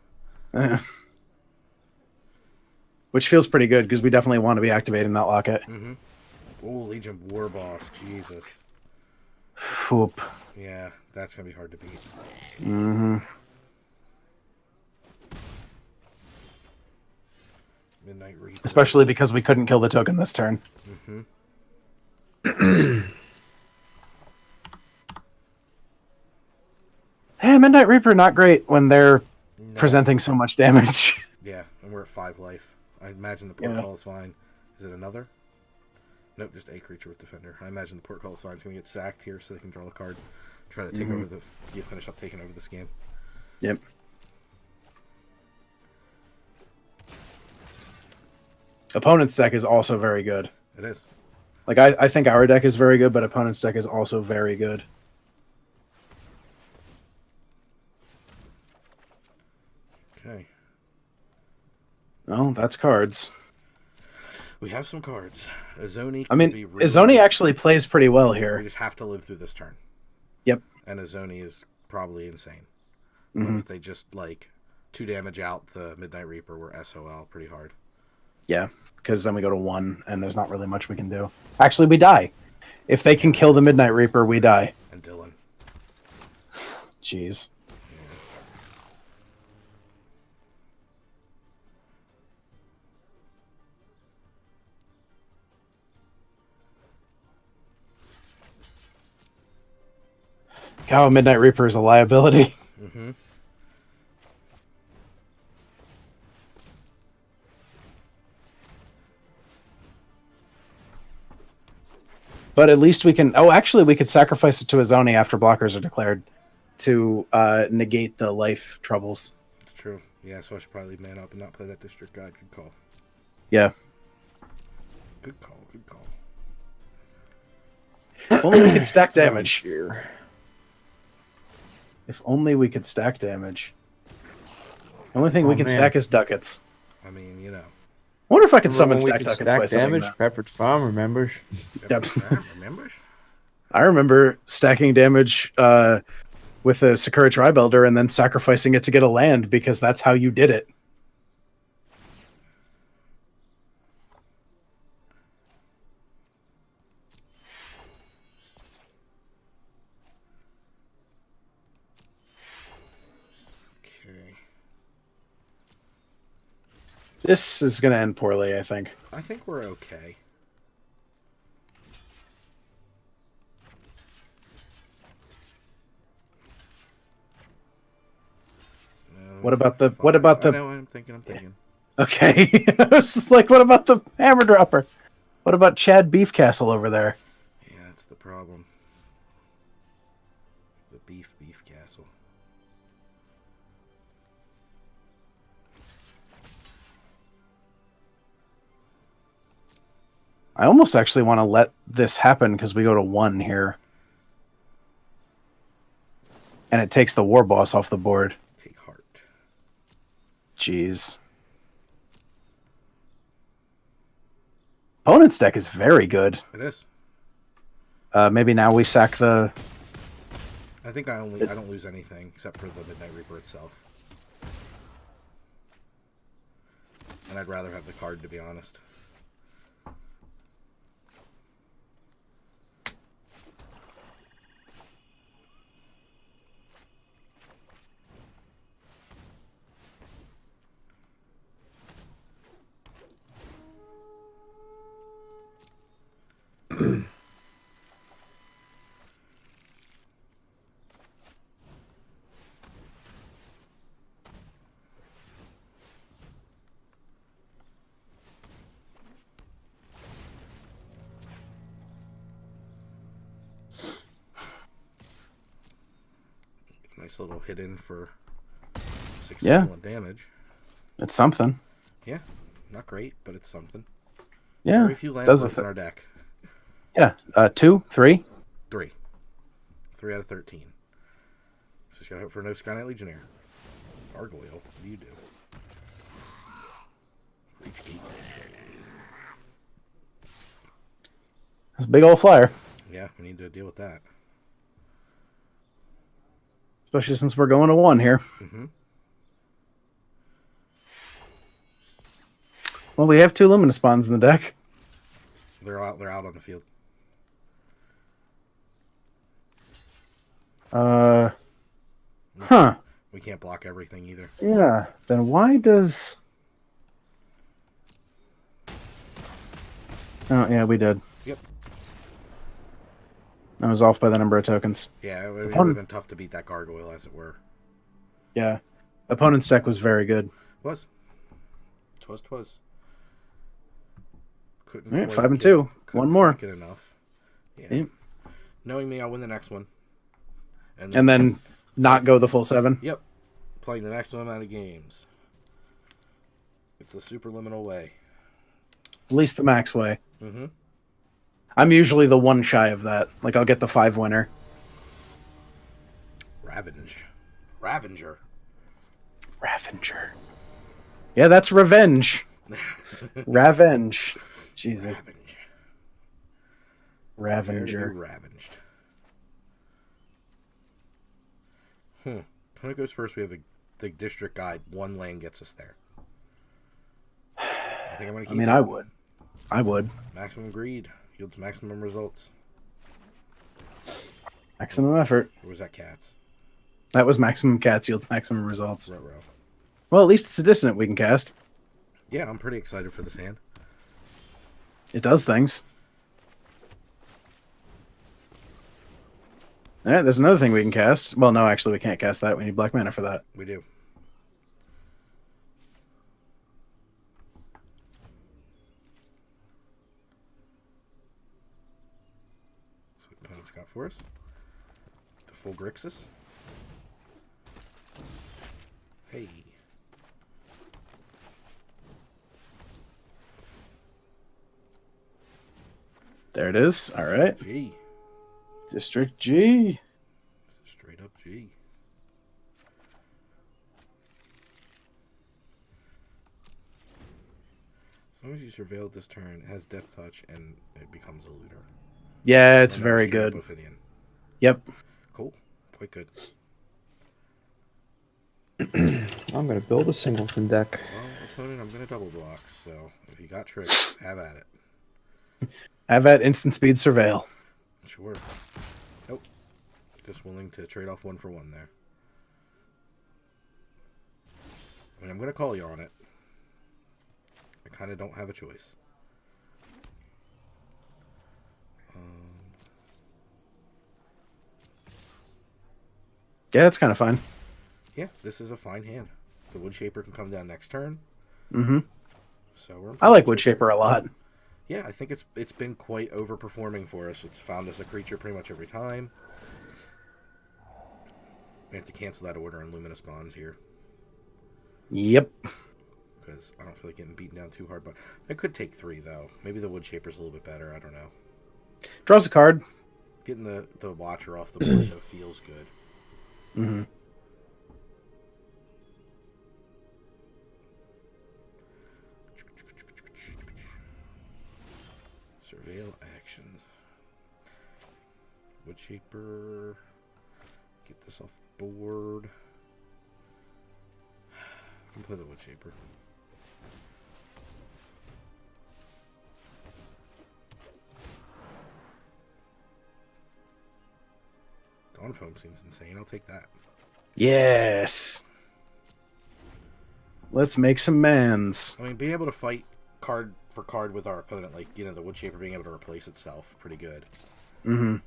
Which feels pretty good because we definitely want to be activating that Locket. Mm-hmm. Oh, Legion War Boss, Jesus. Whoop. Yeah, that's gonna be hard to beat. Mm-hmm. Midnight Reaper. Especially because we couldn't kill the token this turn. Mm-hmm. Midnight Reaper not great when they're presenting so much damage. Yeah, and we're at 5 life. I imagine the port call is fine. Is it another? Nope, just a creature with defender. I imagine the port call is fine. It's gonna get sacked here, so they can draw a card, try to take over finish up taking over this game. Yep. Opponent's deck is also very good. It is. Like I think our deck is very good, but opponent's deck is also very good. Okay. Oh, that's cards. We have some cards. Azoni. Azoni actually plays pretty well here. We just have to live through this turn. Yep. And Azoni is probably insane. Mm-hmm. What if they just 2 damage out the Midnight Reaper? We're SOL pretty hard. Yeah, because then we go to 1, and there's not really much we can do. Actually, we die. If they can kill the Midnight Reaper, we die. And Dylan. Jeez. God, Midnight Reaper is a liability. Mm-hmm. But at least we can... Oh, actually, we could sacrifice it to Azoni after blockers are declared to negate the life troubles. It's true. Yeah, so I should probably leave man up and not play that District Guide. Good call. Yeah. Good call. Good call. If only we could stack damage. If only we could stack damage. The only thing we can stack is ducats. I mean, I wonder if I can summon stack ducats by damage. that. Peppered Farm remembers. Remembers? I remember stacking damage with a Sakura Tribe-Elder and then sacrificing it to get a land because that's how you did it. Okay. This is going to end poorly, I think. I think we're okay. What about the? I know. I'm thinking. Okay, I was just like, what about the hammer dropper? What about Chad Beefcastle over there? Yeah, that's the problem. The beef castle. I almost actually want to let this happen because we go to 1 here. And it takes the war boss off the board. Take heart. Jeez. Opponent's deck is very good. It is. Maybe now we sack the... I think I don't lose anything except for the Midnight Reaper itself. And I'd rather have the card, to be honest. Nice little hit in for 61 damage. It's something. Yeah, not great, but it's something. Yeah, Very few lands left in our deck. Yeah, 2, 3. 3. 3 out of 13. So just gotta hope for no Sky Knight Legionnaire. Gargoyle, what do you do? Reach gate. That's a big old flyer. Yeah, we need to deal with that. Especially since we're going to 1 here. Mm-hmm. Well, we have 2 Luminous Spawns in the deck. They're out on the field. Huh. We can't block everything either. Yeah. Then why does... Oh, yeah, we did. Yep. I was off by the number of tokens. Yeah, it would have been tough to beat that gargoyle, as it were. Yeah. Opponent's deck was very good. Was. Twas. Couldn't. All right, quite 5 and get- 2. couldn't One more. quite Get enough. Yeah. Yep. Knowing me, I'll win the next one. And then not go the full 7. Yep. Playing the maximum amount of games. It's the Supraliminal way. At least the max way. Mm-hmm. I'm usually the 1 shy of that. Like, I'll get the 5 winner. Ravager. Yeah, that's revenge. Ravenge. Jesus. Ravager. Ravaged. Opponent goes first. We have the district guide. 1 lane gets us there. I think I'm gonna keep it. I would. Maximum greed yields maximum results. Maximum effort. Or was that cats? That was maximum cats yields maximum results. Row. Well, at least it's a dissonant we can cast. Yeah, I'm pretty excited for this hand. It does things. Alright, there's another thing we can cast. Well, no, actually we can't cast that. We need black mana for that. We do. So what opponent's got for us? The full Grixis. Hey. There it is. Alright. G. District G. Straight up G. As long as you surveil this turn, it has Death Touch, and it becomes a looter. Yeah, it's And very straight up good. Ophidian. Yep. Cool. Quite good. I'm gonna build a singleton deck. Well, opponent, I'm gonna double block. So if you got tricks, have at it. Have at instant speed surveil. Sure. Nope. Just willing to trade off 1 for 1 there. I mean, I'm gonna call you on it. I kind of don't have a choice. Yeah, it's kind of fine. Yeah, this is a fine hand. The Woodshaper can come down next turn. Mm-hmm. So I like Woodshaper a lot. Yeah, I think it's been quite overperforming for us. It's found us a creature pretty much every time. We have to cancel that order on Luminous Bonds here. Yep. Because I don't feel like getting beaten down too hard. But I could take 3, though. Maybe the Woodshaper's a little bit better. I don't know. Draws a card. Getting the Watcher off the board, though, feels good. Mm-hmm. Surveil actions. Woodshaper. Get this off the board. I can play the Woodshaper. Dawn Foam seems insane. I'll take that. Yes. Let's make some mans. I mean, being able to fight card for card with our opponent, like, you know, the Woodshaper being able to replace itself, pretty good. Mm-hmm.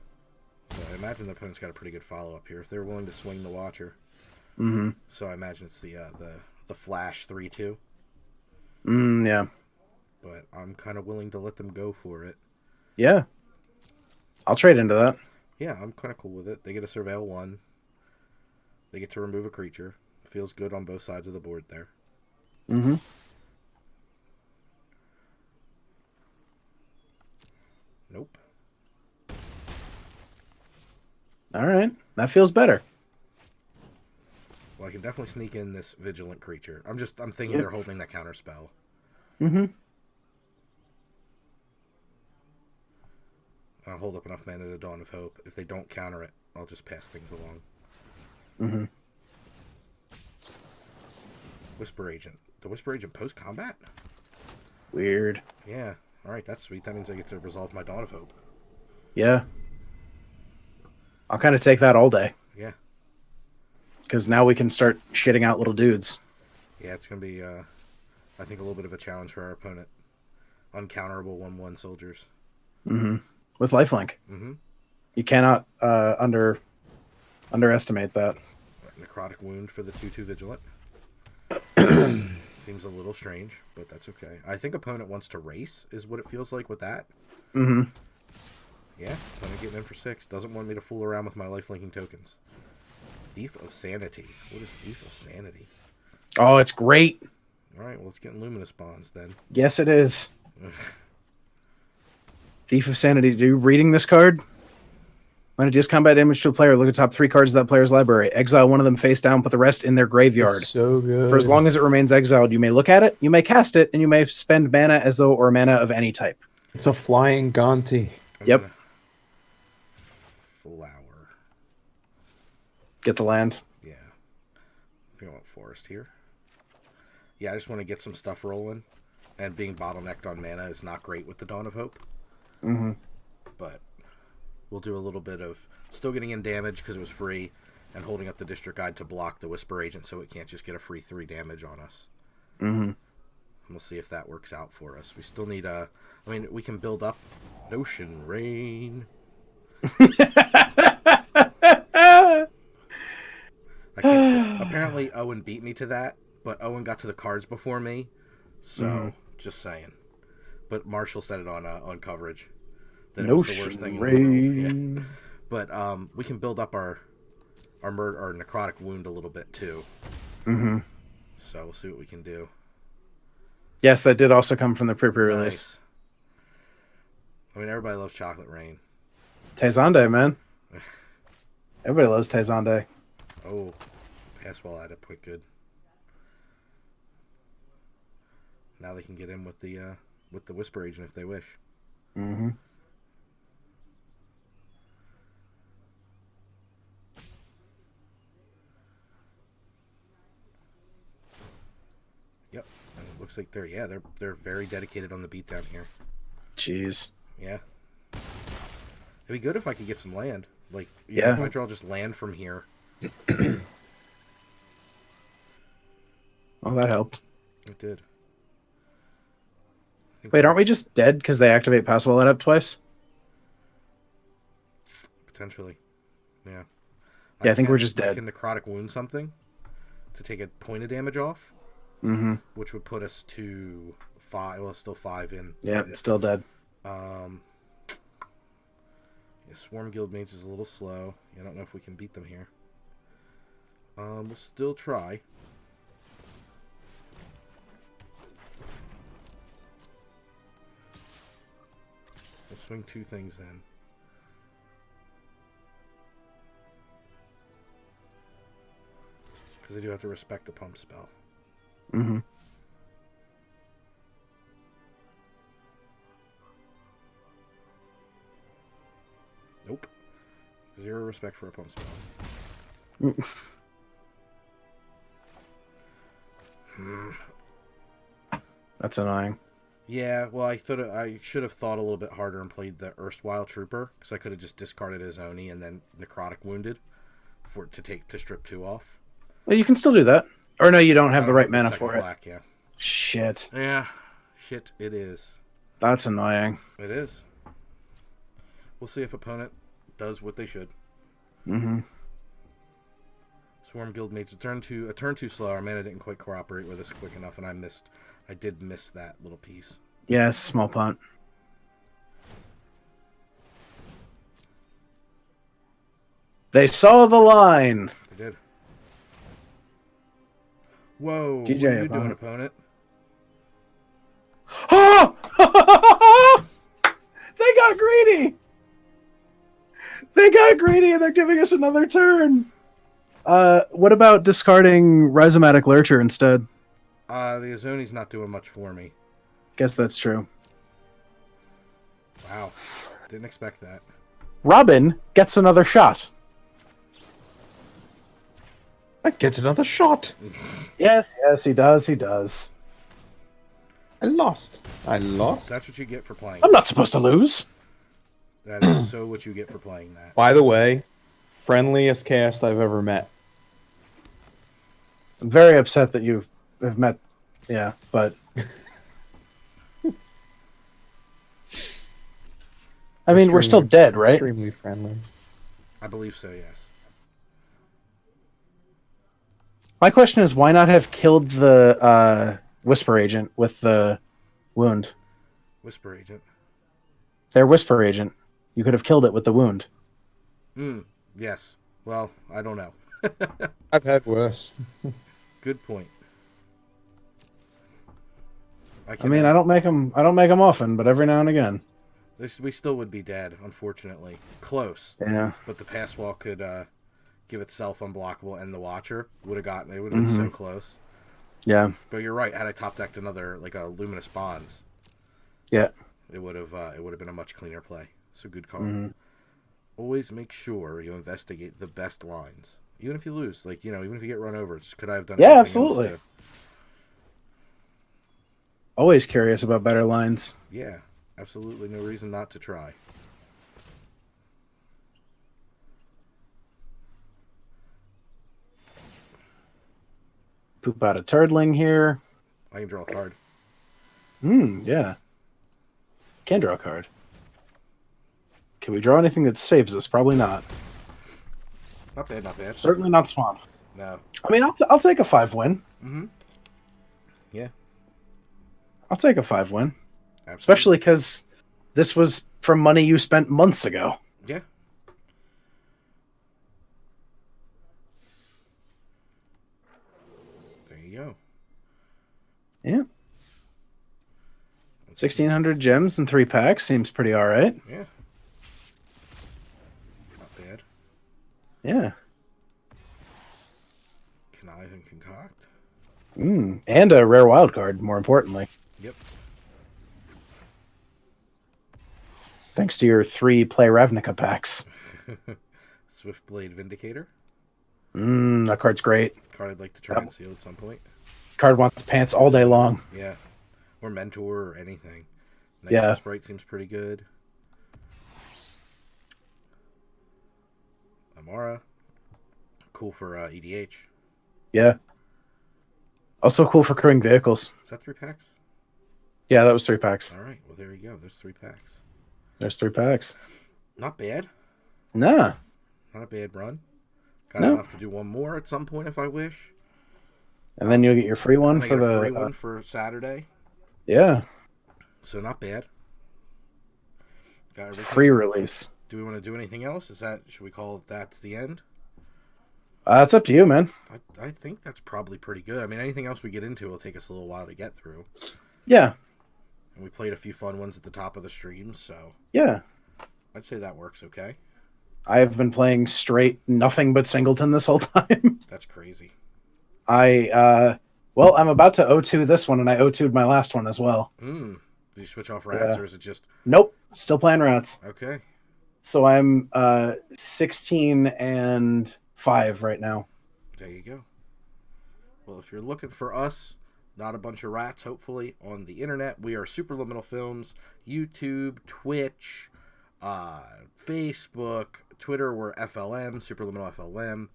So I imagine the opponent's got a pretty good follow-up here if they're willing to swing the Watcher. Mm-hmm. So I imagine it's the Flash 3/2. Yeah. But I'm kind of willing to let them go for it. Yeah. I'll trade into that. Yeah, I'm kind of cool with it. They get a Surveil 1. They get to remove a creature. Feels good on both sides of the board there. Mm-hmm. Nope. All right. That feels better. Well, I can definitely sneak in this Vigilant creature. I'm thinking Yep. they're holding that counter spell. Mm-hmm. I'll hold up enough mana to Dawn of Hope. If they don't counter it, I'll just pass things along. Mm-hmm. Whisper Agent. The Whisper Agent post-combat? Weird. Yeah. Alright, that's sweet. That means I get to resolve my Dawn of Hope. Yeah. I'll kind of take that all day. Yeah. Because now we can start shitting out little dudes. Yeah, it's going to be, I think, a little bit of a challenge for our opponent. Uncounterable 1/1 soldiers. Mm-hmm. With lifelink. Mm-hmm. You cannot underestimate that. Necrotic Wound for the 2/2 Vigilant. Seems a little strange, but that's okay. I think opponent wants to race, is what it feels like with that. Mm-hmm. Yeah, opponent getting in for 6. Doesn't want me to fool around with my lifelinking tokens. Thief of Sanity. What is Thief of Sanity? Oh, it's great. Alright, well, let's get in Luminous Bonds then. Yes, it is. Thief of Sanity. Do you reading this card? When it deals combat damage to a player, look at the top 3 cards of that player's library. Exile one of them face down, put the rest in their graveyard. It's so good. For as long as it remains exiled, you may look at it, you may cast it, and you may spend mana as though it were mana of any type. It's a flying Gonti. Yep. Flower. Get the land. Yeah. I think I want Forest here. Yeah, I just want to get some stuff rolling. And being bottlenecked on mana is not great with the Dawn of Hope. Mm-hmm. But we'll do a little bit of still getting in damage because it was free, and holding up the District Guide to block the Whisper Agent so it can't just get a free 3 damage on us. Mm-hmm. And we'll see if that works out for us. We still need I mean, we can build up Notion Rain. Apparently Owen beat me to that, but Owen got to the cards before me, so just saying. But Marshall said it on coverage that it was the worst thing in the world. Yeah. But we can build up our necrotic wound a little bit too. Mm-hmm. So we'll see what we can do. Yes, that did also come from the pre-release. Nice. I mean, everybody loves Chocolate Rain. Tezande, man. Everybody loves Tezande. Oh, pass while at it, quite good. Now they can get in with the Whisper Agent if they wish. Mm-hmm. looks like they're very dedicated on the beatdown here. Jeez. Yeah. It'd be good if I could get some land. Like, Yeah. if I draw just land from here. Well, that helped. It did. Wait, aren't we just dead because they activate Passable Light up twice? Potentially. Yeah. Yeah, I think we're just I dead. can Necrotic Wound something to take a point of damage off, which would put us to 5. Well, still 5 in. Yeah, still dead. Swarm Guild Mates is a little slow. I don't know if we can beat them here. We'll still try. We'll swing 2 things in. Because I do have to respect the pump spell. Nope. 0 respect for a pump spell. That's annoying. Yeah, well, I thought I should have thought a little bit harder and played the erstwhile Trooper, because I could have just discarded his Oni and then Necrotic Wounded to strip 2 off. Well, you can still do that. Or no, you don't have the right mana second for it. black, yeah. Shit. Yeah, shit, it is. That's annoying. It is. We'll see if opponent does what they should. Swarm Guildmates a turn too slow. Our mana didn't quite cooperate with us quick enough, and I did miss that little piece. Yeah, small punt. They saw the line. They did. Whoa! GG, what are you doing, opponent? Oh! They got greedy. They got greedy, and they're giving us another turn. What about discarding Rhizomatic Lurcher instead? The Azoni's not doing much for me. Guess that's true. Wow. Didn't expect that. Robin gets another shot. I get another shot. Yes, he does. He does. I lost. That's what you get for playing. I'm not supposed to lose. That is so what you get for playing that. By the way, friendliest cast I've ever met. I'm very upset that you have met. Yeah, but I mean, we're still dead, right? Extremely friendly. I believe so, yes. My question is, why not have killed the Whisper Agent with the wound? Whisper Agent. Their Whisper Agent. You could have killed it with the wound. Yes. Well, I don't know. I've had worse. Good point. I mean, I don't make them often, but every now and again. We still would be dead, unfortunately. Close. Yeah. But the pass wall could give itself unblockable, and the Watcher would have gotten it. Would have been so close. Yeah. But you're right. Had I top decked another like a Luminous Bonds, Yeah. it would have been a much cleaner play. So good call. Always make sure you investigate the best lines, even if you lose. Like even if you get run over, could I have done? Yeah, anything absolutely. else Always curious about better lines. yeah, absolutely. No reason not to try. Poop out a turdling here. I can draw a card. Yeah. Can draw a card. Can we draw anything that saves us? Probably not. Not bad, not bad. Certainly not Swamp. No. I mean, I'll take a 5-win. Yeah. I'll take a 5-win. Absolutely. Especially because this was from money you spent months ago. Yeah. There you go. Yeah. 1,600 gems and 3 packs seems pretty all right. Yeah. Not bad. Yeah. Connive and Concoct. And a rare wild card, more importantly. Yep. Thanks to your 3 Play Ravnica packs. Swiftblade Vindicator. That card's great. Card I'd like to try and seal at some point. card wants pants all day long. Yeah. Or Mentor or anything. Yeah. Sprite seems pretty good. Amara. Cool for EDH. Yeah. Also cool for crewing vehicles. Is that 3 packs? Yeah, that was 3 packs. All right. Well, there you go. There's 3 packs. There's 3 packs. Not bad. Nah. Not a bad run. Got No. enough to do one more at some point if I wish. And then you'll get your free one And I for get a the free one for Saturday. Yeah. So not bad. Got everything. Free release. Do we want to do anything else? Should we call it that's the end? It's up to you, man. I think that's probably pretty good. I mean, anything else we get into will take us a little while to get through. Yeah. And we played a few fun ones at the top of the stream, so Yeah. I'd say that works okay. I've been playing straight nothing but Singleton this whole time. That's crazy. Well, I'm about to O2 this one, and I O2'd my last one as well. Did you switch off rats, Yeah. or is it just... Nope. Still playing rats. Okay. So I'm 16-5 right now. There you go. Well, if you're looking for us, not a bunch of rats, hopefully, on the internet, we are Supraliminal Films, YouTube, Twitch, Facebook, Twitter, we're FLM, Supraliminal FLM,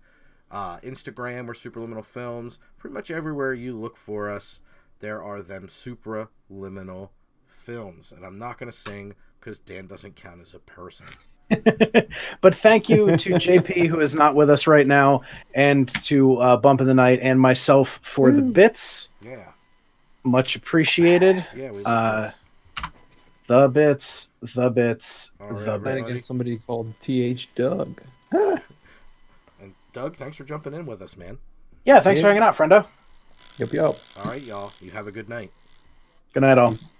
Instagram, we're Supraliminal Films. Pretty much everywhere you look for us, there are them Supraliminal Films. And I'm not going to sing because Dan doesn't count as a person. But thank you to JP, who is not with us right now, and to Bump in the Night and myself for the bits. Yeah. Much appreciated. Yeah, we love this. The bits. All right, The Playing everybody. against somebody called TH Doug. And Doug, thanks for jumping in with us, man. Yeah, thanks for hanging out, friendo. Yup. All right, y'all. You have a good night. Good night, all. Peace.